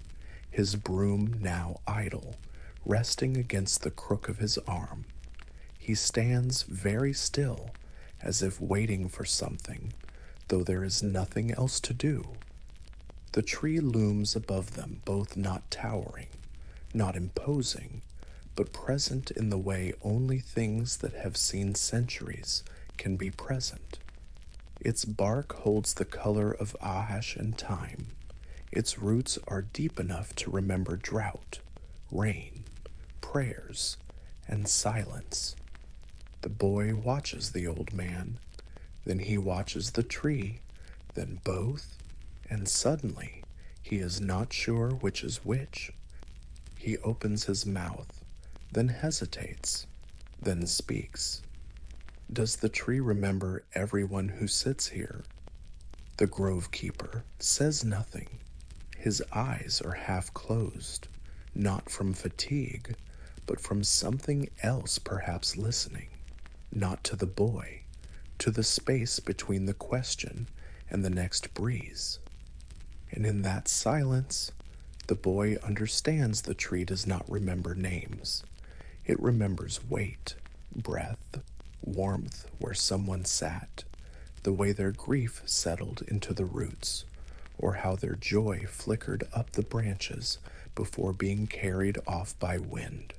his broom now idle, resting against the crook of his arm. He stands very still, as if waiting for something, though there is nothing else to do. The tree looms above them, both not towering, not imposing, but present in the way only things that have seen centuries can be present. Its bark holds the color of ash and time. Its roots are deep enough to remember drought, rain, prayers, and silence. The boy watches the old man, then he watches the tree, then both, and suddenly he is not sure which is which. He opens his mouth, then hesitates, then speaks. Does the tree remember everyone who sits here? The grove keeper says nothing. His eyes are half closed, not from fatigue, but from something else perhaps listening, not to the boy, to the space between the question and the next breeze. And in that silence, the boy understands the tree does not remember names. It remembers weight, breath, warmth where someone sat, the way their grief settled into the roots, or how their joy flickered up the branches before being carried off by wind.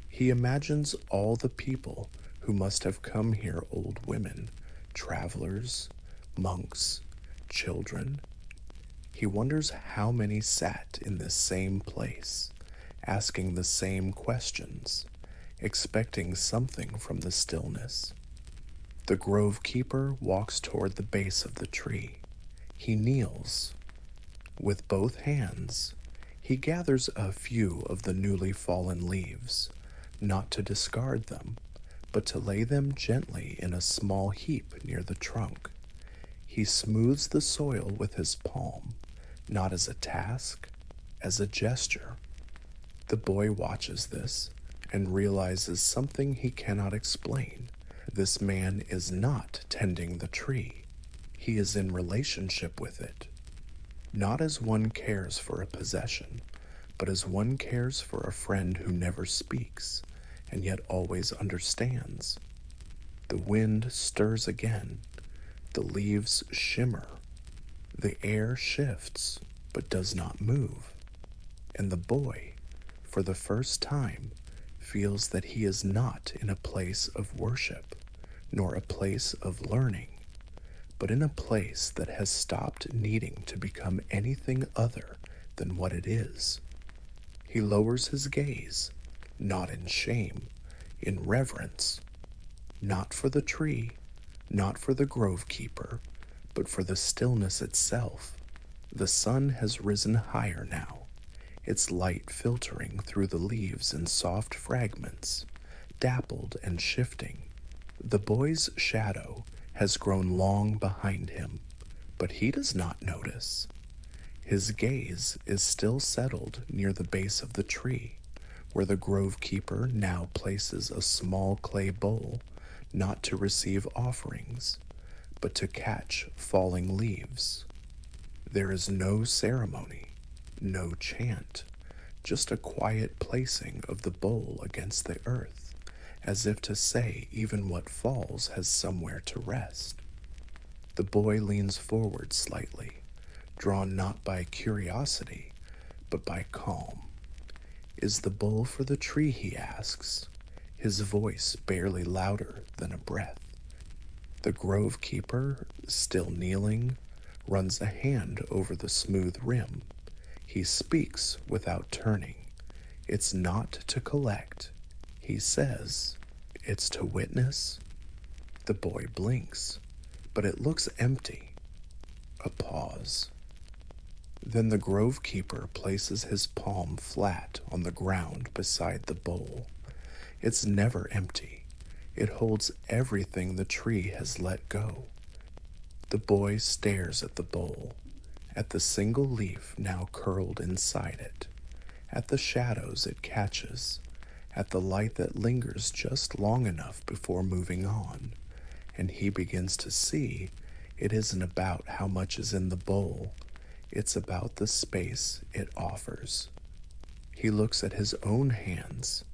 He imagines all the people who must have come here, old women, travelers, monks, children. He wonders how many sat in this same place, asking the same questions, expecting something from the stillness. The grove keeper walks toward the base of the tree. He kneels. With both hands, he gathers a few of the newly fallen leaves, not to discard them, but to lay them gently in a small heap near the trunk. He smooths the soil with his palm, not as a task, as a gesture. The boy watches this and realizes something he cannot explain. This man is not tending the tree. He is in relationship with it, not as one cares for a possession, but as one cares for a friend who never speaks and yet always understands. The wind stirs again. The leaves shimmer. The air shifts, but does not move. And the boy, for the first time, feels that he is not in a place of worship, nor a place of learning, but in a place that has stopped needing to become anything other than what it is. He lowers his gaze, not in shame, in reverence, not for the tree, not for the grove keeper, but for the stillness itself. The sun has risen higher now, its light filtering through the leaves in soft fragments, dappled and shifting. The boy's shadow has grown long behind him, but he does not notice. His gaze is still settled near the base of the tree, where the grove keeper now places a small clay bowl, not to receive offerings, but to catch falling leaves. There is no ceremony, no chant, just a quiet placing of the bowl against the earth, as if to say even what falls has somewhere to rest. The boy leans forward slightly, drawn not by curiosity, but by calm. Is the bowl for the tree, he asks, his voice barely louder than a breath. The grove keeper, still kneeling, runs a hand over the smooth rim. He speaks without turning. It's not to collect, he says. It's to witness. The boy blinks, but it looks empty. A pause. Then the grove keeper places his palm flat on the ground beside the bowl. It's never empty. It holds everything the tree has let go. The boy stares at the bowl, at the single leaf now curled inside it, at the shadows it catches, at the light that lingers just long enough before moving on, and he begins to see it isn't about how much is in the bowl, it's about the space it offers. He looks at his own hands.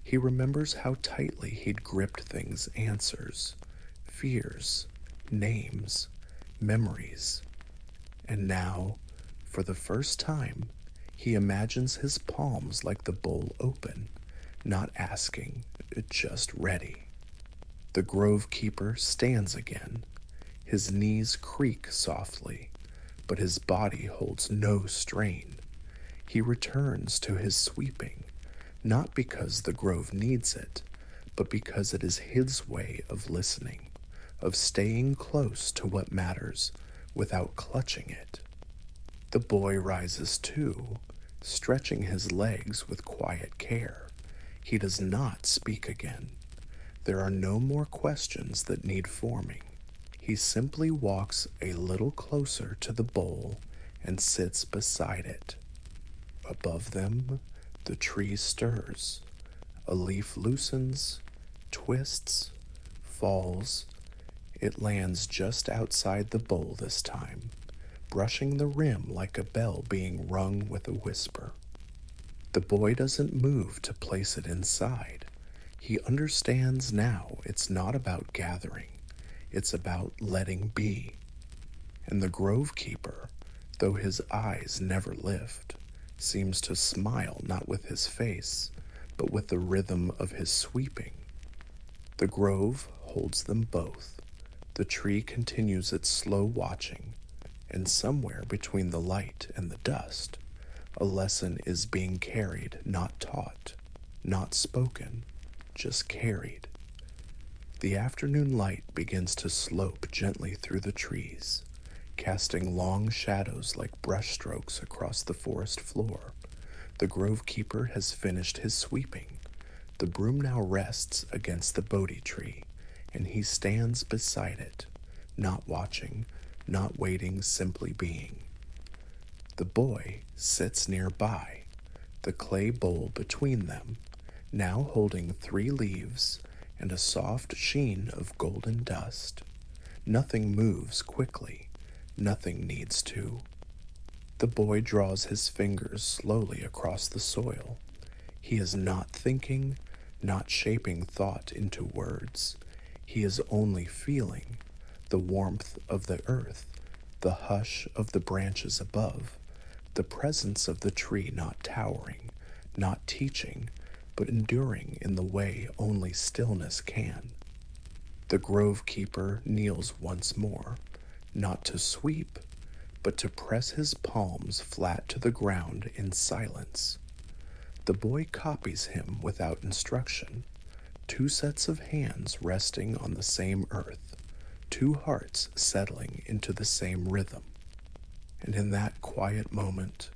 He remembers how tightly he'd gripped things, answers, fears, names, memories. And now, for the first time, he imagines his palms like the bowl open, not asking, just ready. The grove keeper stands again. His knees creak softly, but his body holds no strain. He returns to his sweeping, not because the grove needs it, but because it is his way of listening, of staying close to what matters without clutching it. The boy rises too, stretching his legs with quiet care. He does not speak again. There are no more questions that need forming. He simply walks a little closer to the bowl and sits beside it. Above them, the tree stirs. A leaf loosens, twists, falls. It lands just outside the bowl this time, brushing the rim like a bell being rung with a whisper. The boy doesn't move to place it inside. He understands now it's not about gathering, it's about letting be. And the grove keeper, though his eyes never lift, seems to smile not with his face, but with the rhythm of his sweeping. The grove holds them both. The tree continues its slow watching, and somewhere between the light and the dust, a lesson is being carried, not taught, not spoken, just carried. The afternoon light begins to slope gently through the trees, casting long shadows like brushstrokes across the forest floor. The grove keeper has finished his sweeping. The broom now rests against the Bodhi tree, and he stands beside it, not watching, not waiting, simply being. The boy sits nearby, the clay bowl between them, now holding 3 leaves and a soft sheen of golden dust. Nothing moves quickly, nothing needs to. The boy draws his fingers slowly across the soil. He is not thinking, not shaping thought into words. He is only feeling the warmth of the earth, the hush of the branches above, the presence of the tree not towering, not teaching, but enduring in the way only stillness can. The grove keeper kneels once more, not to sweep, but to press his palms flat to the ground in silence. The boy copies him without instruction, 2 sets of hands resting on the same earth, 2 hearts settling into the same rhythm. And in that quiet moment,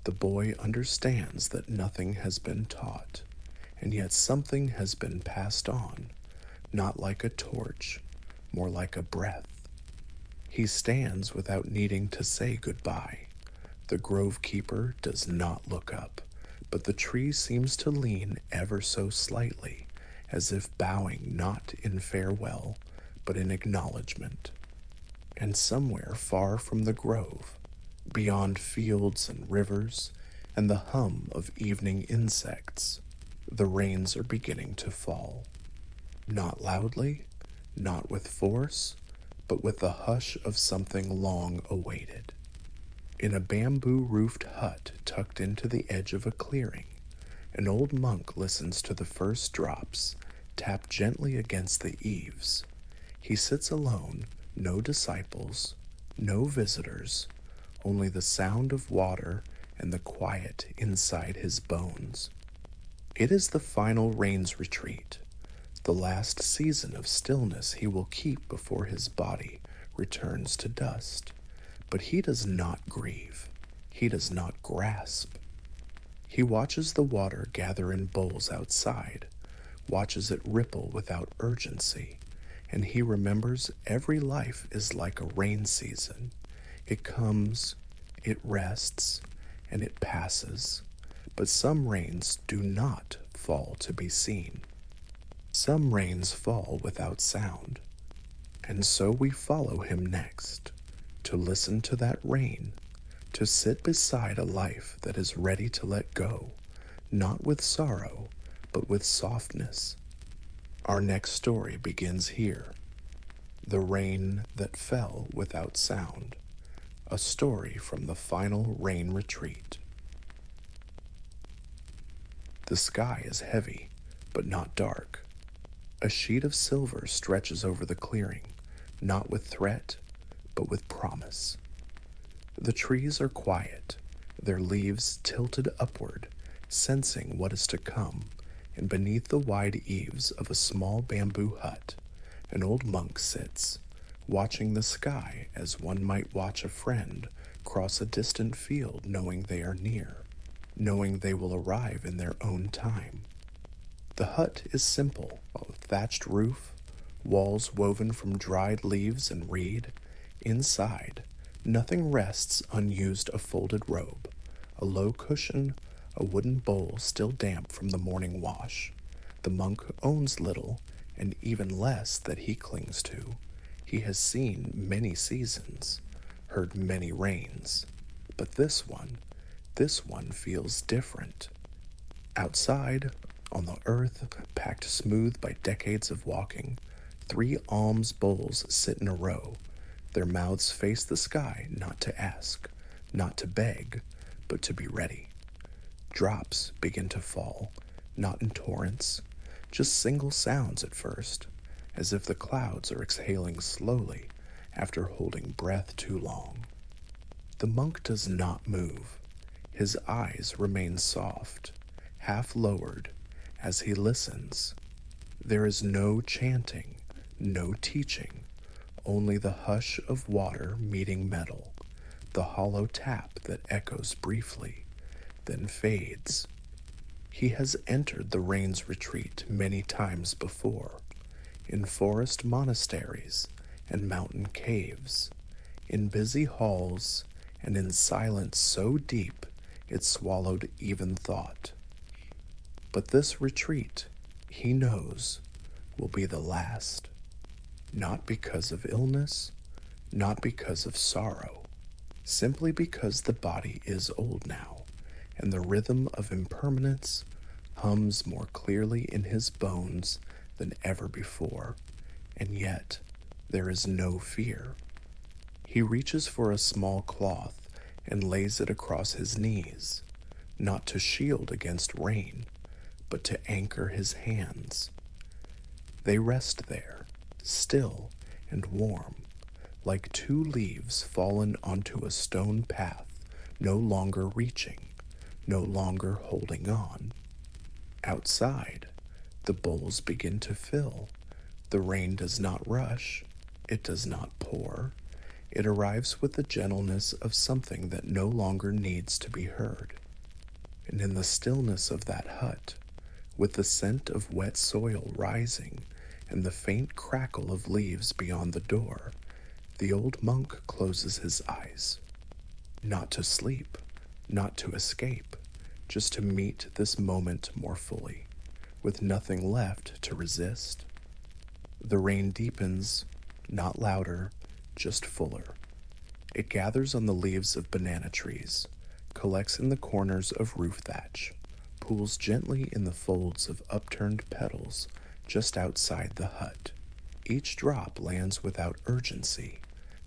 the boy understands that nothing has been taught, and yet something has been passed on, not like a torch, more like a breath. He stands without needing to say goodbye. The grove keeper does not look up, but the tree seems to lean ever so slightly, as if bowing not in farewell, but in acknowledgement. And somewhere far from the grove, beyond fields and rivers, and the hum of evening insects, the rains are beginning to fall. Not loudly, not with force, but with the hush of something long awaited. In a bamboo-roofed hut tucked into the edge of a clearing, an old monk listens to the first drops tap gently against the eaves. He sits alone, no disciples, no visitors, only the sound of water and the quiet inside his bones. It is the final rains retreat, the last season of stillness he will keep before his body returns to dust. But he does not grieve. He does not grasp. He watches the water gather in bowls outside, watches it ripple without urgency, and he remembers every life is like a rain season. It comes, it rests, and it passes. But some rains do not fall to be seen. Some rains fall without sound, and so we follow him next, to listen to that rain, to sit beside a life that is ready to let go, not with sorrow, but with softness. Our next story begins here, The Rain That Fell Without Sound, a story from the final rain retreat. The sky is heavy, but not dark. A sheet of silver stretches over the clearing, not with threat, but with promise. The trees are quiet, their leaves tilted upward, sensing what is to come, and beneath the wide eaves of a small bamboo hut, an old monk sits, watching the sky as one might watch a friend cross a distant field knowing they are near, knowing they will arrive in their own time. The hut is simple, a thatched roof, walls woven from dried leaves and reed. Inside, nothing rests unused: a folded robe, a low cushion, a wooden bowl still damp from the morning wash. The monk owns little, and even less that he clings to. He has seen many seasons, heard many rains, but this one feels different. Outside, on the earth packed smooth by decades of walking, 3 alms bowls sit in a row. Their mouths face the sky, not to ask, not to beg, but to be ready. Drops begin to fall, not in torrents, just single sounds at first, as if the clouds are exhaling slowly after holding breath too long. The monk does not move. His eyes remain soft, half lowered, as he listens. There is no chanting, no teaching, only the hush of water meeting metal, the hollow tap that echoes briefly, then fades. He has entered the rain's retreat many times before, in forest monasteries and mountain caves, in busy halls, and in silence so deep it swallowed even thought. But this retreat, he knows, will be the last, not because of illness, not because of sorrow, simply because the body is old now, and the rhythm of impermanence hums more clearly in his bones than ever before, and yet there is no fear. He reaches for a small cloth and lays it across his knees, not to shield against rain, but to anchor his hands. They rest there, still and warm, like 2 leaves fallen onto a stone path, no longer reaching, no longer holding on. Outside, the bowls begin to fill. The rain does not rush, it does not pour. It arrives with the gentleness of something that no longer needs to be heard. And in the stillness of that hut, with the scent of wet soil rising and the faint crackle of leaves beyond the door, the old monk closes his eyes. Not to sleep, not to escape, just to meet this moment more fully, with nothing left to resist. The rain deepens, not louder, just fuller. It gathers on the leaves of banana trees, collects in the corners of roof thatch, pools gently in the folds of upturned petals just outside the hut. Each drop lands without urgency.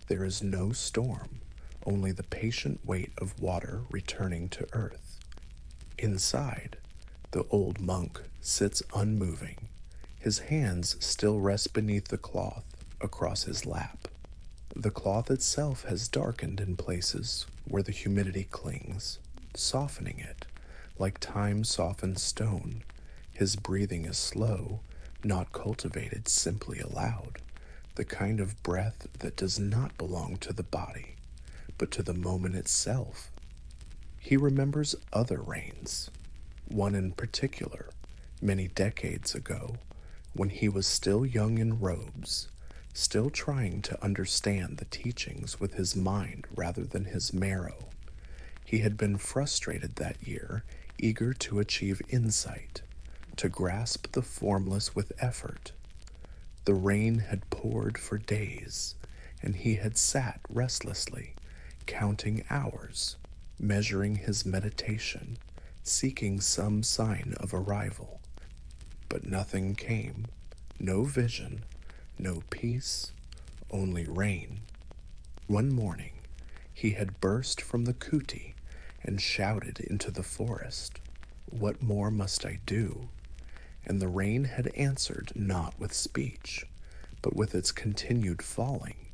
There is no storm, only the patient weight of water returning to earth. Inside, the old monk sits unmoving. His hands still rest beneath the cloth across his lap. The cloth itself has darkened in places where the humidity clings, softening it, like time softened stone. His breathing is slow, not cultivated, simply allowed, the kind of breath that does not belong to the body, but to the moment itself. He remembers other rains, one in particular, many decades ago, when he was still young in robes, still trying to understand the teachings with his mind rather than his marrow. He had been frustrated that year, eager to achieve insight, to grasp the formless with effort. The rain had poured for days, and he had sat restlessly, counting hours, measuring his meditation, seeking some sign of arrival. But nothing came, no vision, no peace, only rain. One morning, he had burst from the kuti and shouted into the forest, "What more must I do?" And the rain had answered not with speech, but with its continued falling.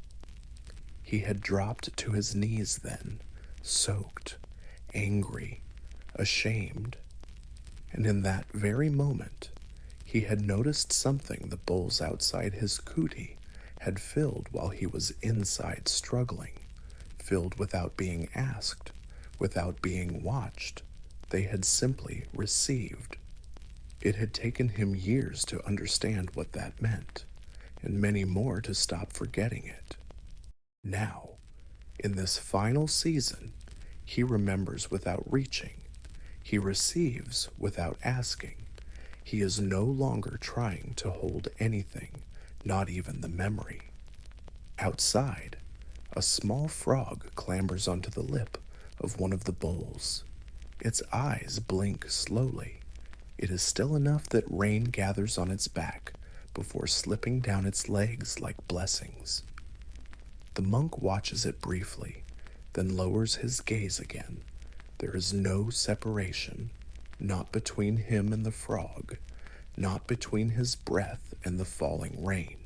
He had dropped to his knees then, soaked, angry, ashamed. And in that very moment, he had noticed something the bowls outside his kuti had filled while he was inside struggling, filled without being asked, without being watched. They had simply received. It had taken him years to understand what that meant, and many more to stop forgetting it. Now, in this final season, he remembers without reaching. He receives without asking. He is no longer trying to hold anything, not even the memory. Outside, a small frog clambers onto the lip of one of the bowls. Its eyes blink slowly. It is still enough that rain gathers on its back before slipping down its legs like blessings. The monk watches it briefly, then lowers his gaze again. There is no separation, not between him and the frog, not between his breath and the falling rain.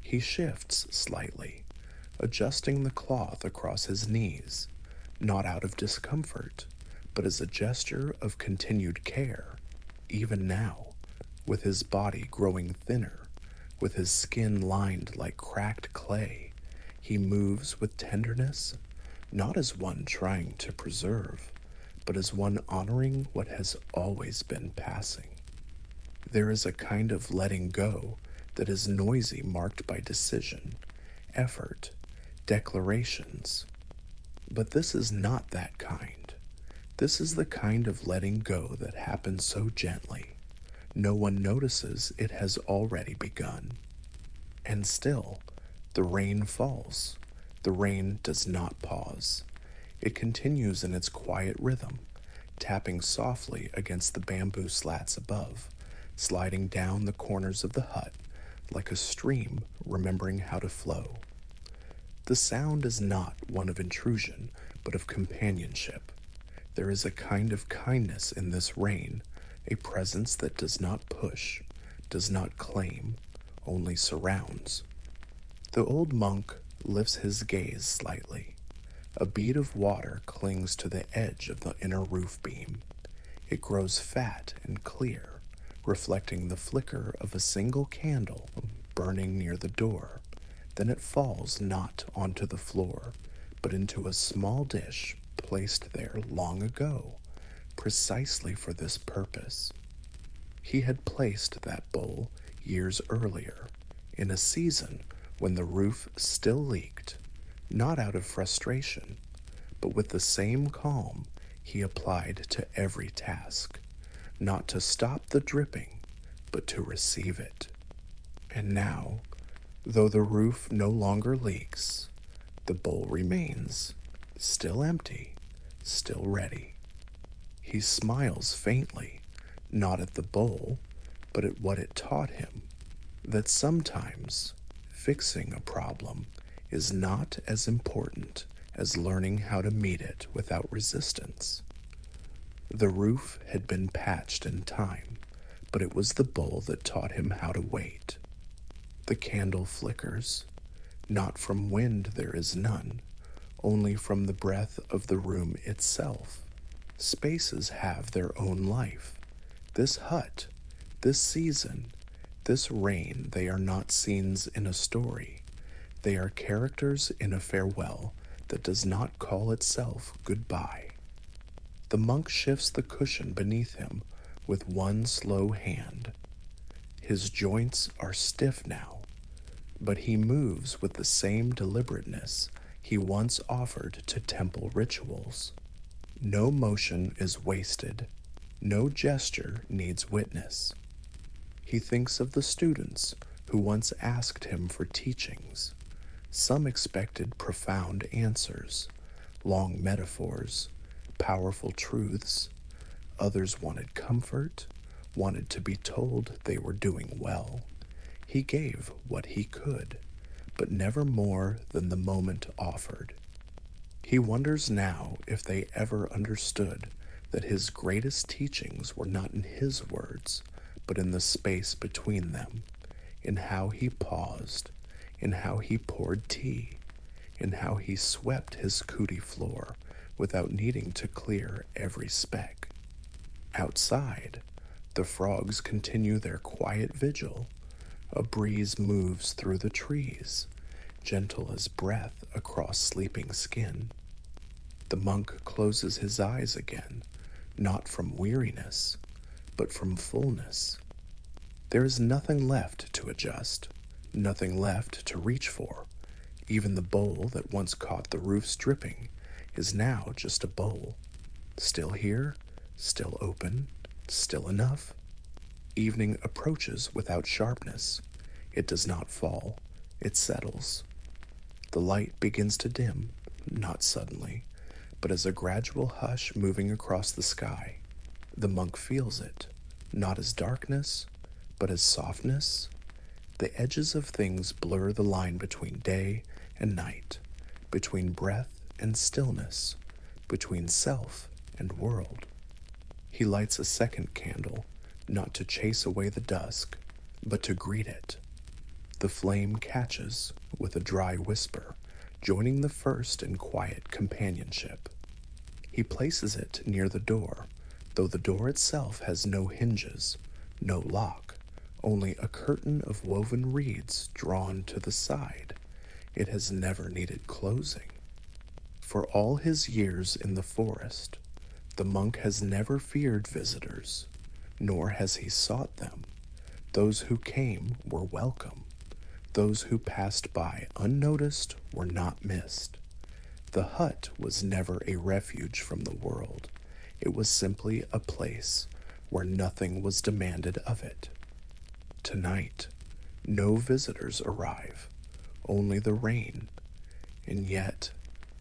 He shifts slightly, adjusting the cloth across his knees, not out of discomfort, but as a gesture of continued care. Even now, with his body growing thinner, with his skin lined like cracked clay, he moves with tenderness, not as one trying to preserve, but as one honoring what has always been passing. There is a kind of letting go that is noisy, marked by decision, effort, declarations. But this is not that kind. This is the kind of letting go that happens so gently. No one notices it has already begun. And still, the rain falls. The rain does not pause. It continues in its quiet rhythm, tapping softly against the bamboo slats above, sliding down the corners of the hut like a stream remembering how to flow. The sound is not one of intrusion, but of companionship. There is a kind of kindness in this rain, a presence that does not push, does not claim, only surrounds. The old monk lifts his gaze slightly. A bead of water clings to the edge of the inner roof beam. It grows fat and clear, reflecting the flicker of a single candle burning near the door. Then it falls not onto the floor, but into a small dish placed there long ago, precisely for this purpose. He had placed that bowl years earlier, in a season when the roof still leaked, not out of frustration, but with the same calm he applied to every task, not to stop the dripping, but to receive it. And now, though the roof no longer leaks, the bowl remains, still empty, still ready. He smiles faintly, not at the bowl, but at what it taught him, that sometimes fixing a problem is not as important as learning how to meet it without resistance. The roof had been patched in time, but it was the bowl that taught him how to wait. The candle flickers. Not from wind there is none, only from the breath of the room itself. Spaces have their own life. This hut, this season, this rain, they are not scenes in a story. They are characters in a farewell that does not call itself goodbye. The monk shifts the cushion beneath him with one slow hand. His joints are stiff now, but he moves with the same deliberateness he once offered to temple rituals. No motion is wasted. No gesture needs witness. He thinks of the students who once asked him for teachings. Some expected profound answers, long metaphors, powerful truths. Others wanted comfort, wanted to be told they were doing well. He gave what he could, but never more than the moment offered. He wonders now if they ever understood that his greatest teachings were not in his words, but in the space between them, in how he paused, in how he poured tea, in how he swept his cootie floor without needing to clear every speck. Outside, the frogs continue their quiet vigil. A breeze moves through the trees. gentle as breath across sleeping skin. The monk closes his eyes again, not from weariness, but from fullness. There is nothing left to adjust, nothing left to reach for. Even the bowl that once caught the roof's dripping is now just a bowl. Still here, still open, still enough. Evening approaches without sharpness. It does not fall, it settles. The light begins to dim, not suddenly, but as a gradual hush moving across the sky. The monk feels it, not as darkness, but as softness. The edges of things blur the line between day and night, between breath and stillness, between self and world. He lights a second candle, not to chase away the dusk, but to greet it. The flame catches with a dry whisper, joining the first in quiet companionship. He places it near the door, though the door itself has no hinges, no lock, only a curtain of woven reeds drawn to the side. It has never needed closing. For all his years in the forest, the monk has never feared visitors, nor has he sought them. Those who came were welcome. Those who passed by unnoticed were not missed. The hut was never a refuge from the world. It was simply a place where nothing was demanded of it. Tonight, no visitors arrive, only the rain, and yet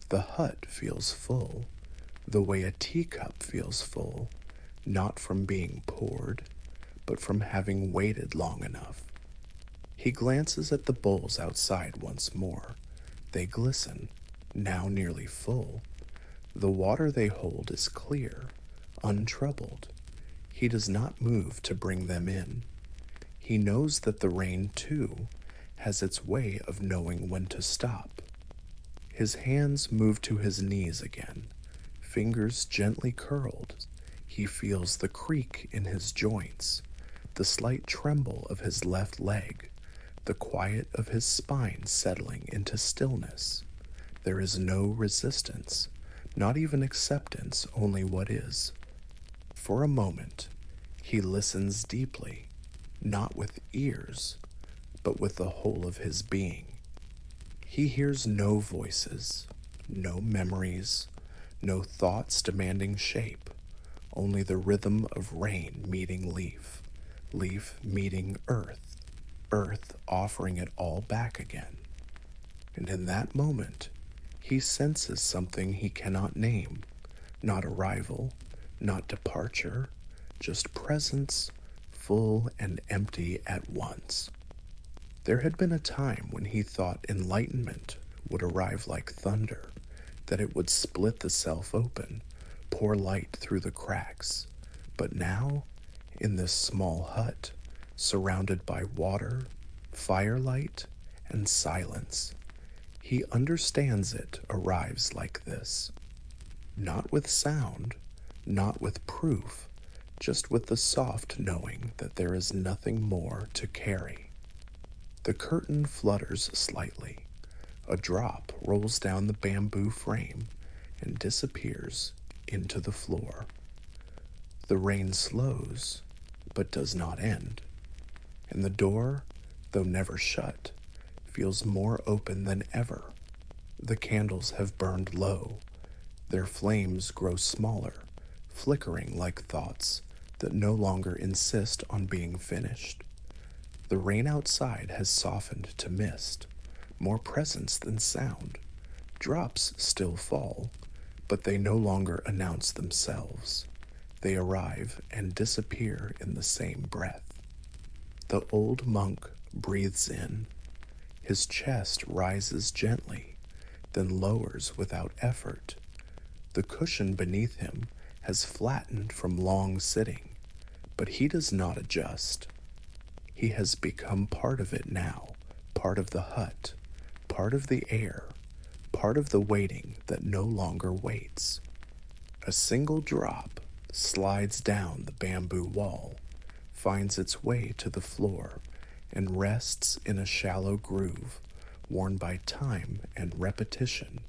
the hut feels full, the way a teacup feels full, not from being poured, but from having waited long enough. He glances at the bowls outside once more. They glisten, now nearly full. The water they hold is clear, untroubled. He does not move to bring them in. He knows that the rain, too, has its way of knowing when to stop. His hands move to his knees again, fingers gently curled. He feels the creak in his joints, the slight tremble of his left leg, the quiet of his spine settling into stillness. There is no resistance, not even acceptance, only what is. For a moment, he listens deeply, not with ears, but with the whole of his being. He hears no voices, no memories, no thoughts demanding shape, only the rhythm of rain meeting leaf, leaf meeting earth, earth offering it all back again. And in that moment, he senses something he cannot name, not arrival, not departure, just presence, full and empty at once. There had been a time when he thought enlightenment would arrive like thunder, that it would split the self open, pour light through the cracks. But now, in this small hut, surrounded by water, firelight, and silence, he understands it arrives like this. Not with sound, not with proof, just with the soft knowing that there is nothing more to carry. The curtain flutters slightly. A drop rolls down the bamboo frame and disappears into the floor. The rain slows, but does not end, and the door, though never shut, feels more open than ever. The candles have burned low. Their flames grow smaller, flickering like thoughts that no longer insist on being finished. The rain outside has softened to mist, more presence than sound. Drops still fall, but they no longer announce themselves. They arrive and disappear in the same breath. The old monk breathes in. His chest rises gently, then lowers without effort. The cushion beneath him has flattened from long sitting, but he does not adjust. He has become part of it now, part of the hut, part of the air, part of the waiting that no longer waits. A single drop slides down the bamboo wall, finds its way to the floor, and rests in a shallow groove, worn by time and repetition.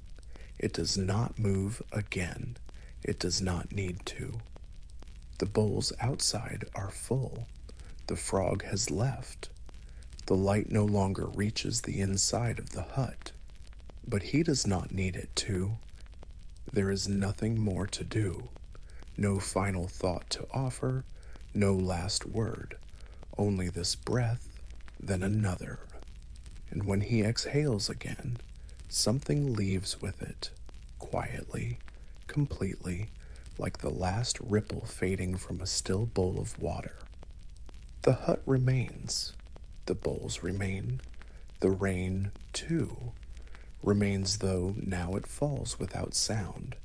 It does not move again. It does not need to. The bowls outside are full. The frog has left. The light no longer reaches the inside of the hut. But he does not need it to. There is nothing more to do. No final thought to offer. No last word. Only this breath, then another. And when he exhales again, something leaves with it, quietly, completely, like the last ripple fading from a still bowl of water. The hut remains. The bowls remain. The rain, too, remains, though now it falls without sound,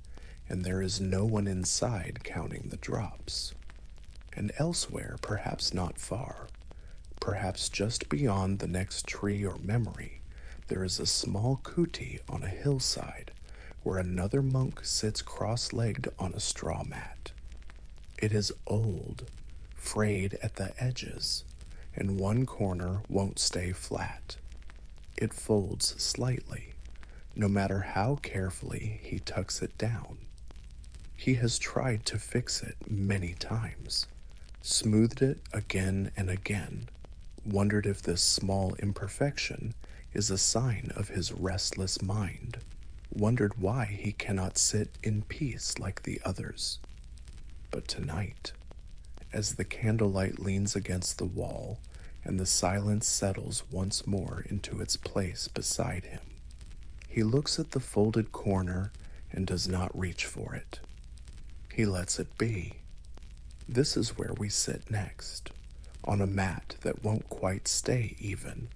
and there is no one inside counting the drops. And elsewhere, perhaps not far, perhaps just beyond the next tree or memory, there is a small kuti on a hillside where another monk sits cross-legged on a straw mat. It is old, frayed at the edges, and one corner won't stay flat. It folds slightly, no matter how carefully he tucks it down. He has tried to fix it many times, smoothed it again and again, wondered if this small imperfection is a sign of his restless mind, wondered why he cannot sit in peace like the others. But tonight, as the candlelight leans against the wall and the silence settles once more into its place beside him, he looks at the folded corner and does not reach for it. He lets it be. This is where we sit next, on a mat that won't quite stay even,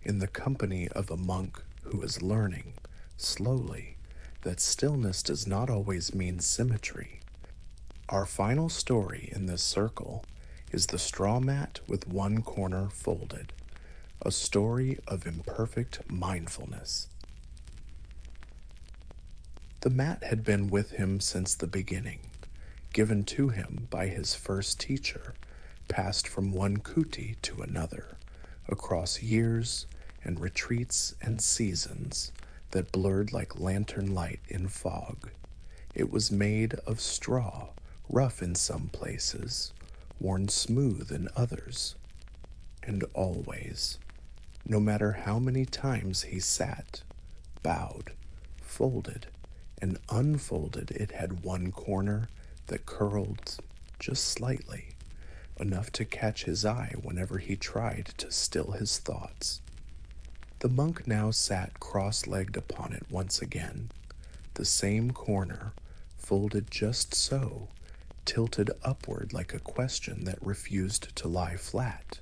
in the company of a monk who is learning, slowly, that stillness does not always mean symmetry. Our final story in this circle is the straw mat with one corner folded, a story of imperfect mindfulness. The mat had been with him since the beginning, given to him by his first teacher, passed from one kuti to another, across years and retreats and seasons that blurred like lantern light in fog. It was made of straw, rough in some places, worn smooth in others. And always, no matter how many times he sat, bowed, folded, and unfolded, it had one corner that curled just slightly, enough to catch his eye whenever he tried to still his thoughts. The monk now sat cross-legged upon it once again, the same corner, folded just so, tilted upward like a question that refused to lie flat.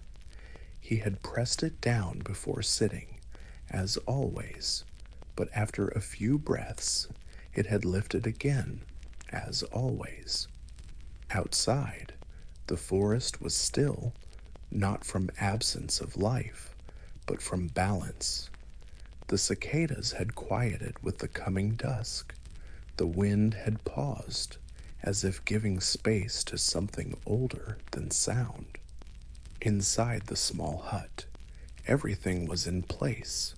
He had pressed it down before sitting, as always, but after a few breaths, it had lifted again, as always. Outside, the forest was still, not from absence of life, but from balance. The cicadas had quieted with the coming dusk. The wind had paused, as if giving space to something older than sound. Inside the small hut, everything was in place.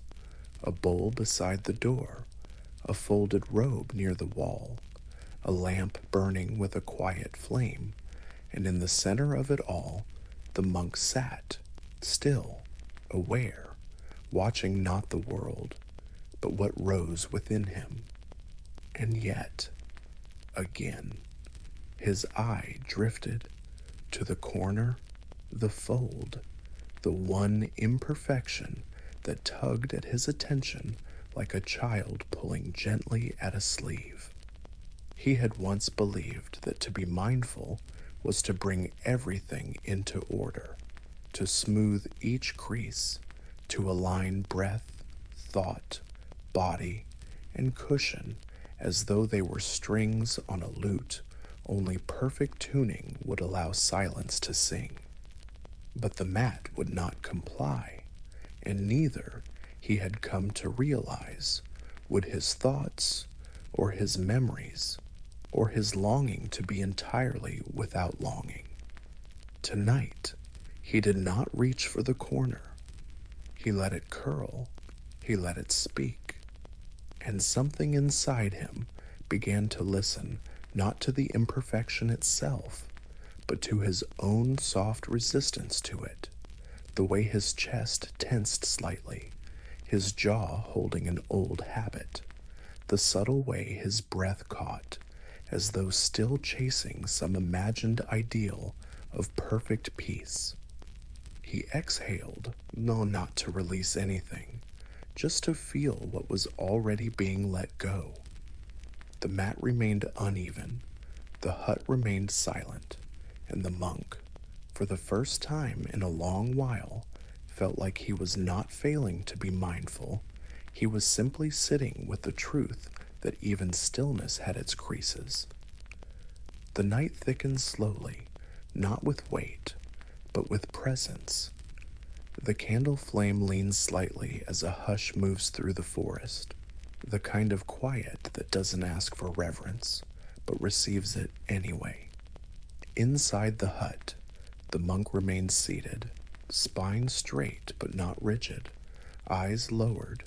A bowl beside the door, a folded robe near the wall, a lamp burning with a quiet flame, and in the center of it all, the monk sat, still, aware, watching not the world, but what rose within him. And yet, again, his eye drifted to the corner, the fold, the one imperfection that tugged at his attention like a child pulling gently at a sleeve. He had once believed that to be mindful was to bring everything into order, to smooth each crease, to align breath, thought, body, and cushion as though they were strings on a lute. Only perfect tuning would allow silence to sing. But the mat would not comply, and neither, he had come to realize, would his thoughts, or his memories, or his longing to be entirely without longing. Tonight, he did not reach for the corner. He let it curl. He He let it speak, and something inside him began to listen not to the imperfection itself, but to his own soft resistance to it, the way his chest tensed slightly, his jaw holding an old habit, the subtle way his breath caught, as though still chasing some imagined ideal of perfect peace. He exhaled, no, not to release anything, just to feel what was already being let go. The mat remained uneven, the hut remained silent, and the monk, for the first time in a long while, felt like he was not failing to be mindful. He was simply sitting with the truth that even stillness had its creases. The night thickened slowly, not with weight, but with presence. The candle flame leans slightly as a hush moves through the forest, the kind of quiet that doesn't ask for reverence, but receives it anyway. Inside the hut, the monk remains seated, spine straight but not rigid, eyes lowered,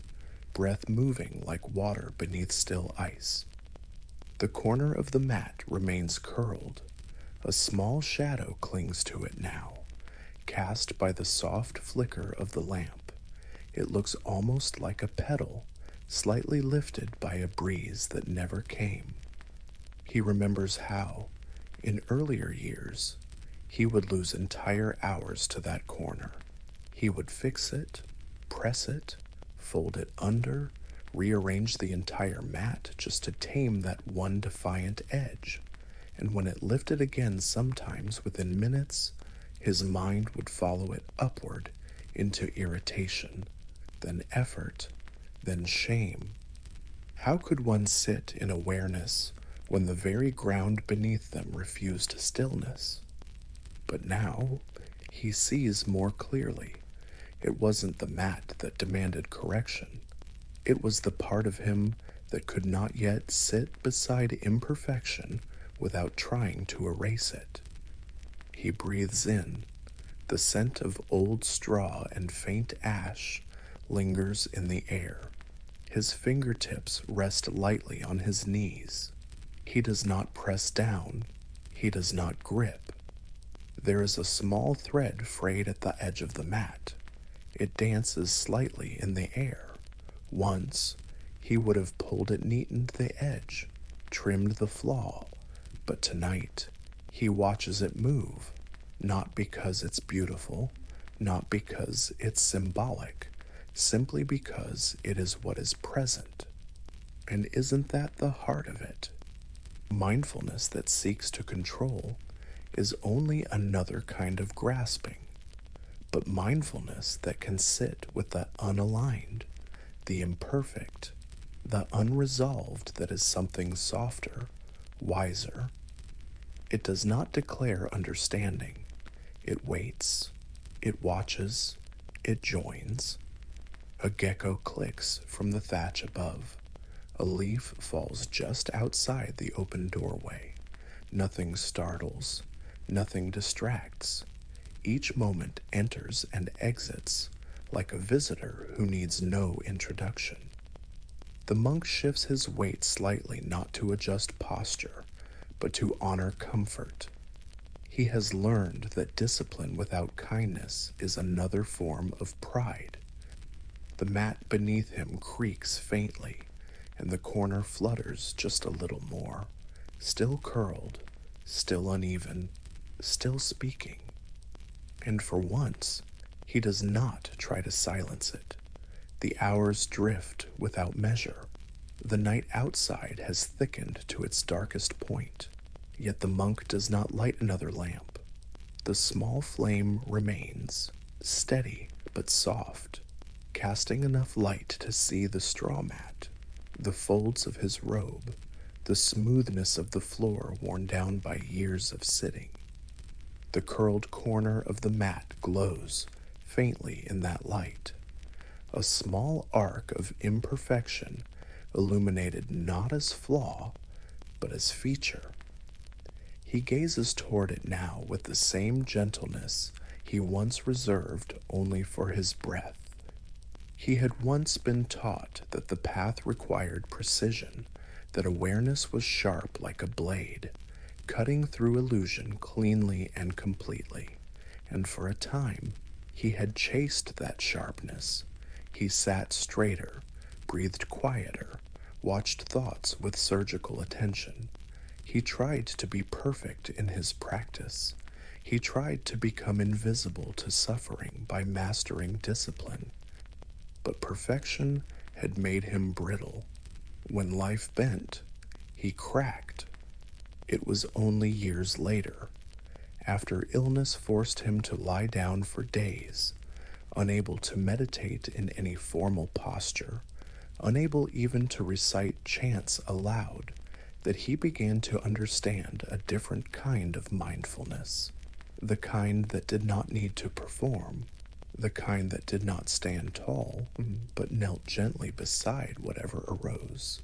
breath moving like water beneath still ice. The corner of the mat remains curled. A small shadow clings to it now, cast by the soft flicker of the lamp. It looks almost like a petal, slightly lifted by a breeze that never came. He remembers how, in earlier years, he would lose entire hours to that corner. He would fix it, press it, fold it under, rearrange the entire mat just to tame that one defiant edge. And when it lifted again, sometimes within minutes, his mind would follow it upward into irritation, then effort, then shame. How could one sit in awareness when the very ground beneath them refused stillness? But now he sees more clearly. It wasn't the mat that demanded correction. It was the part of him that could not yet sit beside imperfection without trying to erase it. He breathes in. The scent of old straw and faint ash lingers in the air. His fingertips rest lightly on his knees. He does not press down. He does not grip. There is a small thread frayed at the edge of the mat. It dances slightly in the air. Once, he would have pulled it neat into the edge, trimmed the flaw, but tonight, he watches it move, not because it's beautiful, not because it's symbolic, simply because it is what is present. And isn't that the heart of it? Mindfulness that seeks to control is only another kind of grasping, but mindfulness that can sit with the unaligned, the imperfect, the unresolved that is something softer, wiser. It does not declare understanding. It waits, it watches, it joins. A gecko clicks from the thatch above. A leaf falls just outside the open doorway. Nothing startles, nothing distracts. Each moment enters and exits like a visitor who needs no introduction. The monk shifts his weight slightly, not to adjust posture, but to honor comfort. He has learned that discipline without kindness is another form of pride. The mat beneath him creaks faintly, and the corner flutters just a little more, still curled, still uneven, still speaking. And for once, he does not try to silence it. The hours drift without measure. The night outside has thickened to its darkest point, yet the monk does not light another lamp. The small flame remains, steady but soft, casting enough light to see the straw mat, the folds of his robe, the smoothness of the floor worn down by years of sitting. The curled corner of the mat glows faintly in that light, a small arc of imperfection illuminated not as flaw, but as feature. He gazes toward it now with the same gentleness he once reserved only for his breath. He had once been taught that the path required precision, that awareness was sharp like a blade, cutting through illusion cleanly and completely, and for a time he had chased that sharpness. He sat straighter, breathed quieter, watched thoughts with surgical attention. He tried to be perfect in his practice. He tried to become invisible to suffering by mastering discipline. But perfection had made him brittle. When life bent, he cracked. It was only years later, after illness forced him to lie down for days, unable to meditate in any formal posture, unable even to recite chants aloud, that he began to understand a different kind of mindfulness, the kind that did not need to perform, the kind that did not stand tall, but knelt gently beside whatever arose.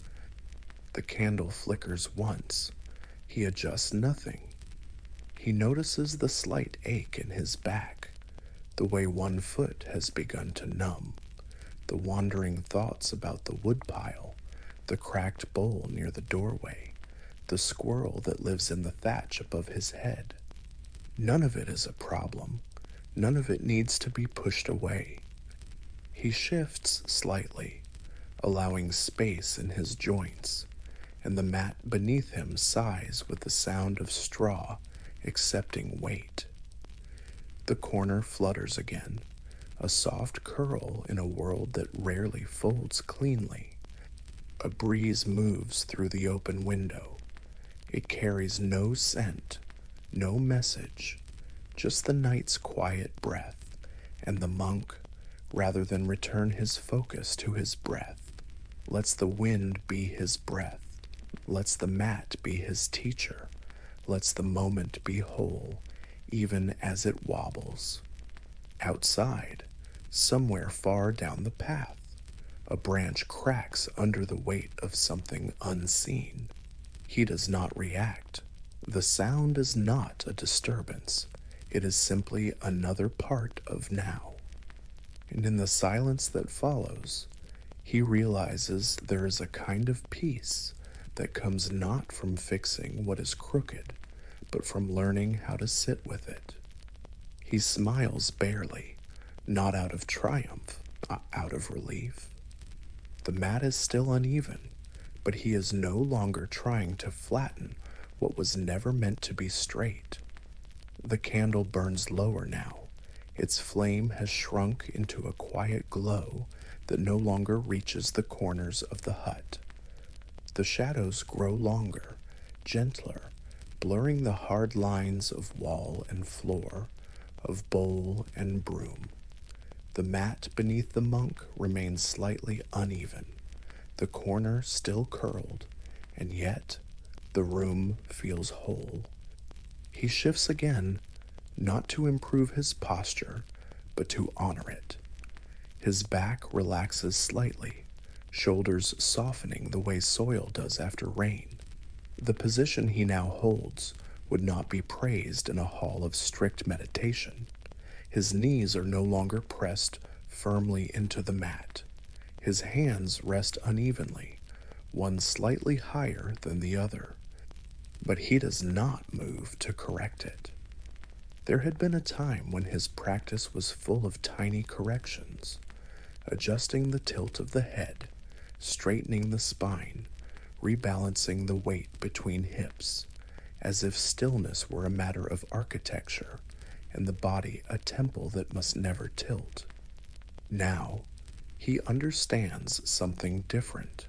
The candle flickers once. He adjusts nothing. He notices the slight ache in his back, the way one foot has begun to numb, the wandering thoughts about the woodpile, the cracked bowl near the doorway, the squirrel that lives in the thatch above his head. None of it is a problem. None of it needs to be pushed away. He shifts slightly, allowing space in his joints, and the mat beneath him sighs with the sound of straw accepting weight. The corner flutters again, a soft curl in a world that rarely folds cleanly. A breeze moves through the open window. It carries no scent, no message, just the night's quiet breath, and the monk, rather than return his focus to his breath, lets the wind be his breath, lets the mat be his teacher, lets the moment be whole, even as it wobbles. Outside, somewhere far down the path, a branch cracks under the weight of something unseen. He does not react. The sound is not a disturbance. It is simply another part of now. And in the silence that follows, he realizes there is a kind of peace that comes not from fixing what is crooked, but from learning how to sit with it. He smiles barely, not out of triumph, out of relief. The mat is still uneven, but he is no longer trying to flatten what was never meant to be straight. The candle burns lower now. Its flame has shrunk into a quiet glow that no longer reaches the corners of the hut. The shadows grow longer, gentler, blurring the hard lines of wall and floor, of bowl and broom. The mat beneath the monk remains slightly uneven, the corner still curled, and yet the room feels whole. He shifts again, not to improve his posture, but to honor it. His back relaxes slightly, shoulders softening the way soil does after rain. The position he now holds would not be praised in a hall of strict meditation. His knees are no longer pressed firmly into the mat. His hands rest unevenly, one slightly higher than the other, but he does not move to correct it. There had been a time when his practice was full of tiny corrections, adjusting the tilt of the head, straightening the spine, rebalancing the weight between hips, as if stillness were a matter of architecture and the body a temple that must never tilt. Now, he understands something different.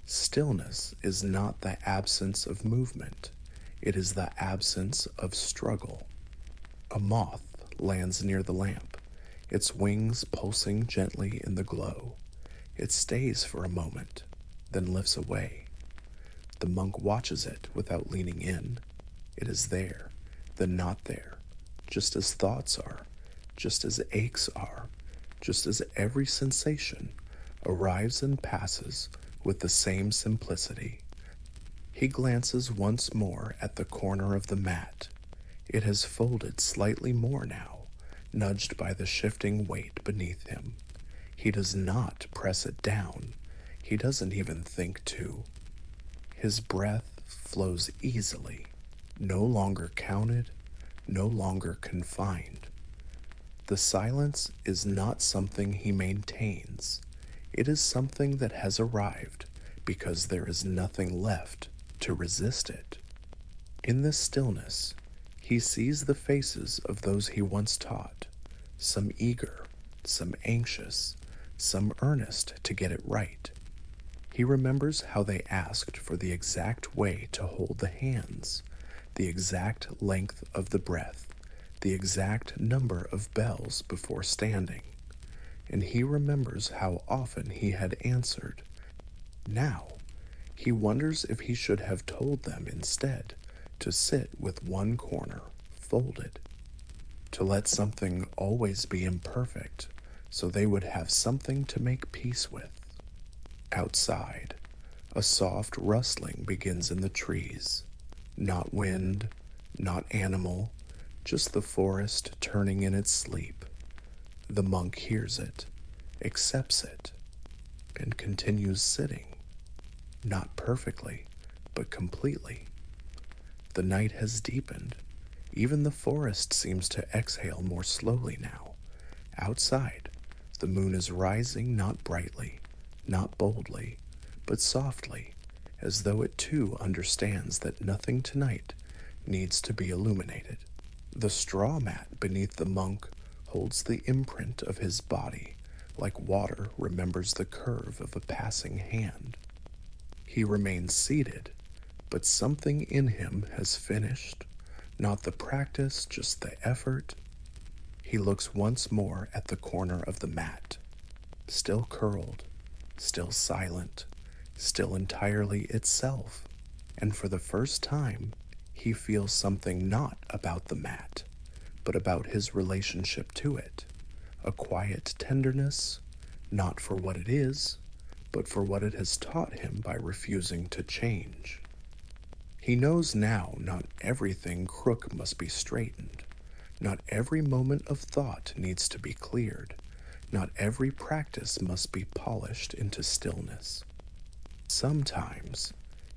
Stillness is not the absence of movement. It is the absence of struggle. A moth lands near the lamp, its wings pulsing gently in the glow. It stays for a moment, then lifts away. The monk watches it without leaning in. It is there, then not there, just as thoughts are, just as aches are, just as every sensation arrives and passes with the same simplicity. He glances once more at the corner of the mat. It has folded slightly more now, nudged by the shifting weight beneath him. He He does not press it down. He doesn't even think to. His breath flows easily, no longer counted, no longer confined. The silence is not something he maintains. It is something that has arrived because there is nothing left to resist it. In this stillness, he sees the faces of those he once taught, some eager, some anxious, some earnest to get it right. He remembers how they asked for the exact way to hold the hands, the exact length of the breath, the exact number of bells before standing. And he remembers how often he had answered. Now, he wonders if he should have told them instead to sit with one corner folded, to let something always be imperfect so they would have something to make peace with. Outside, a soft rustling begins in the trees. Not wind, not animal, just the forest turning in its sleep. The monk hears it, accepts it, and continues sitting. Not perfectly, but completely. The night has deepened. Even the forest seems to exhale more slowly now. Outside, the moon is rising not brightly, not boldly, but softly, as though it too understands that nothing tonight needs to be illuminated. The straw mat beneath the monk holds the imprint of his body, like water remembers the curve of a passing hand. He remains seated, but something in him has finished, not the practice, just the effort. He looks once more at the corner of the mat, still curled, still silent, still entirely itself, and for the first time, he feels something not about the mat, but about his relationship to it, a quiet tenderness, not for what it is, but for what it has taught him by refusing to change. He knows now not everything crook must be straightened, not every moment of thought needs to be cleared, not every practice must be polished into stillness. Sometimes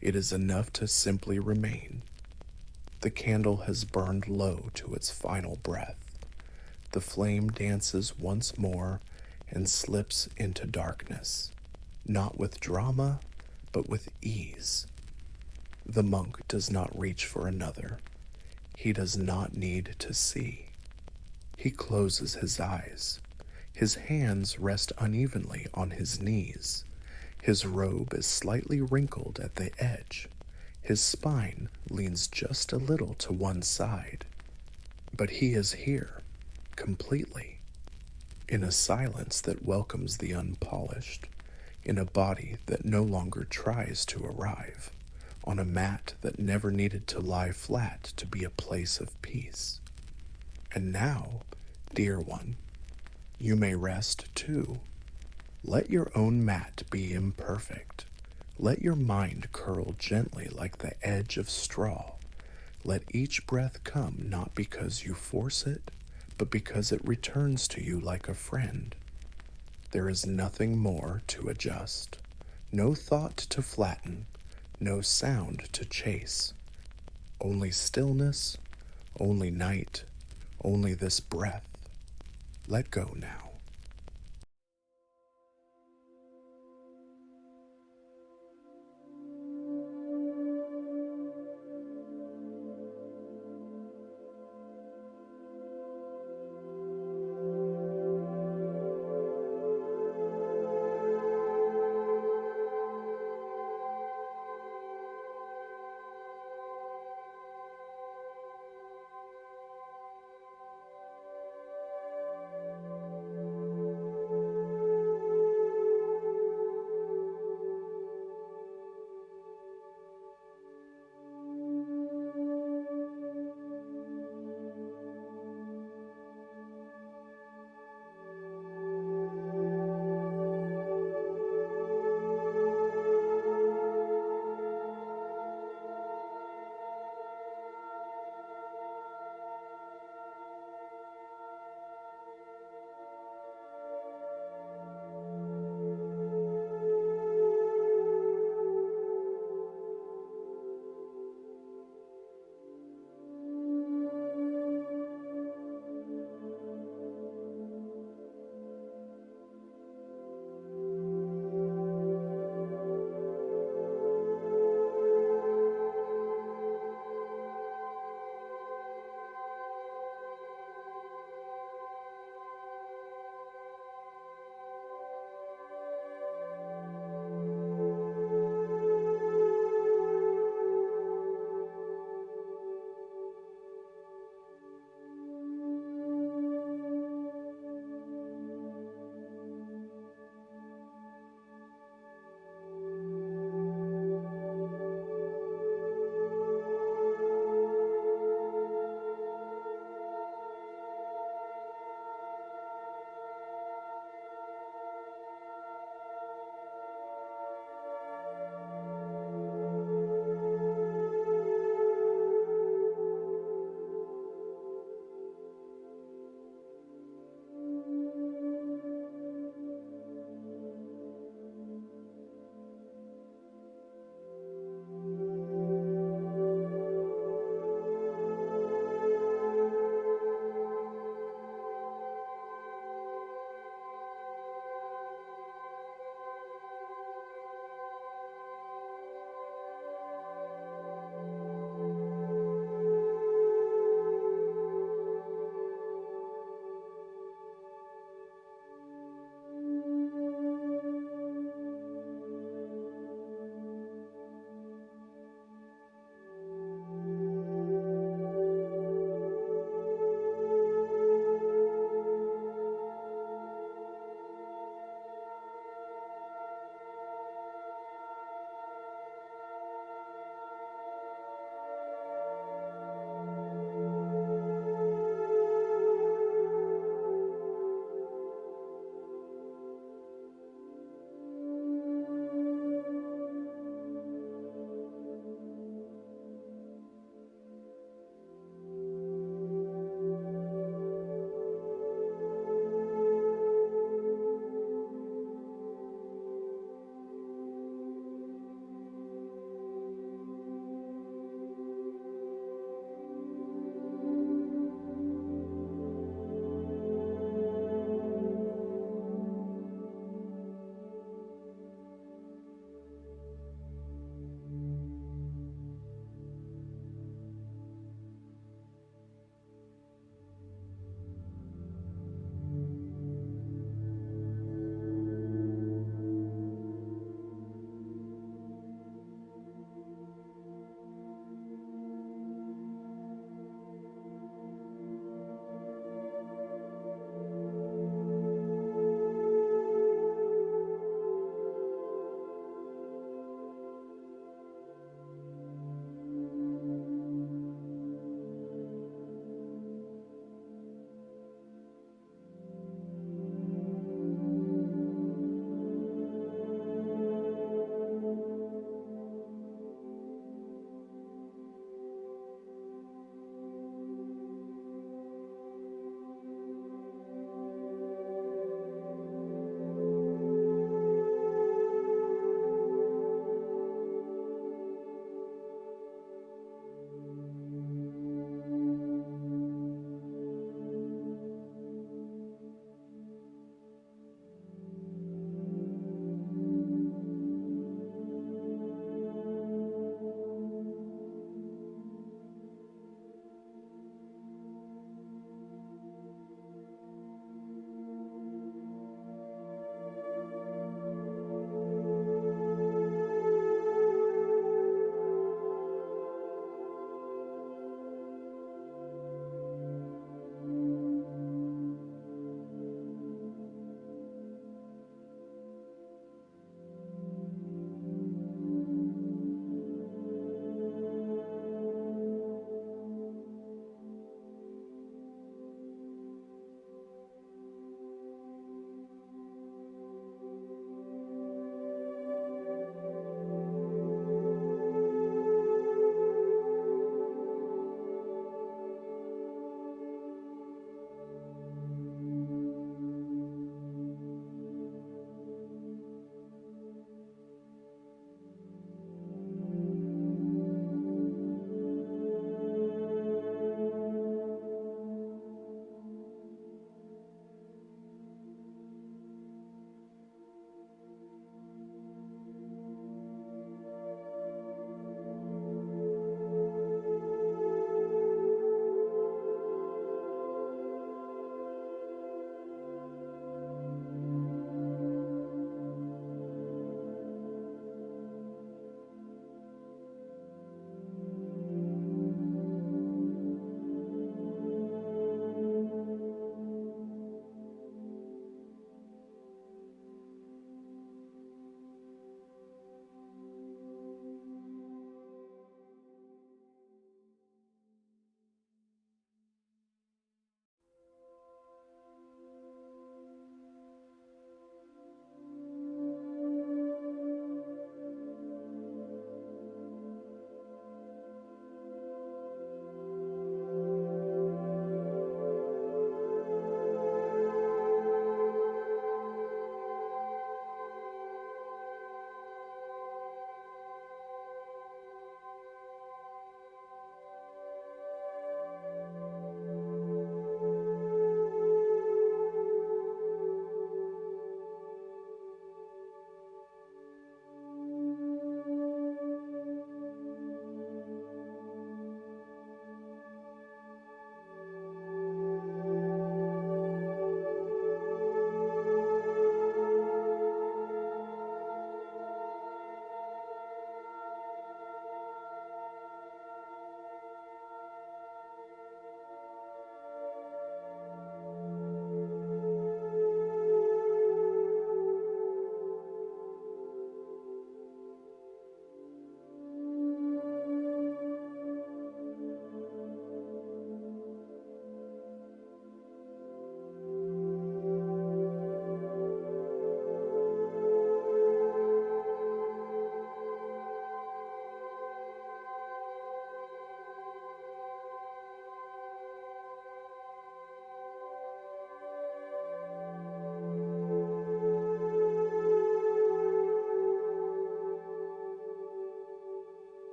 it is enough to simply remain. The candle has burned low to its final breath. The flame dances once more and slips into darkness, not with drama, but with ease. The monk does not reach for another. He does not need to see. He closes his eyes. His hands rest unevenly on his knees. His robe is slightly wrinkled at the edge. His spine leans just a little to one side. But he is here, completely, in a silence that welcomes the unpolished, in a body that no longer tries to arrive, on a mat that never needed to lie flat to be a place of peace. And now, dear one, you may rest too. Let your own mat be imperfect. Let your mind curl gently like the edge of straw. Let each breath come not because you force it, but because it returns to you like a friend. There is nothing more to adjust, no thought to flatten, no sound to chase. Only stillness, only night, only this breath. Let go now.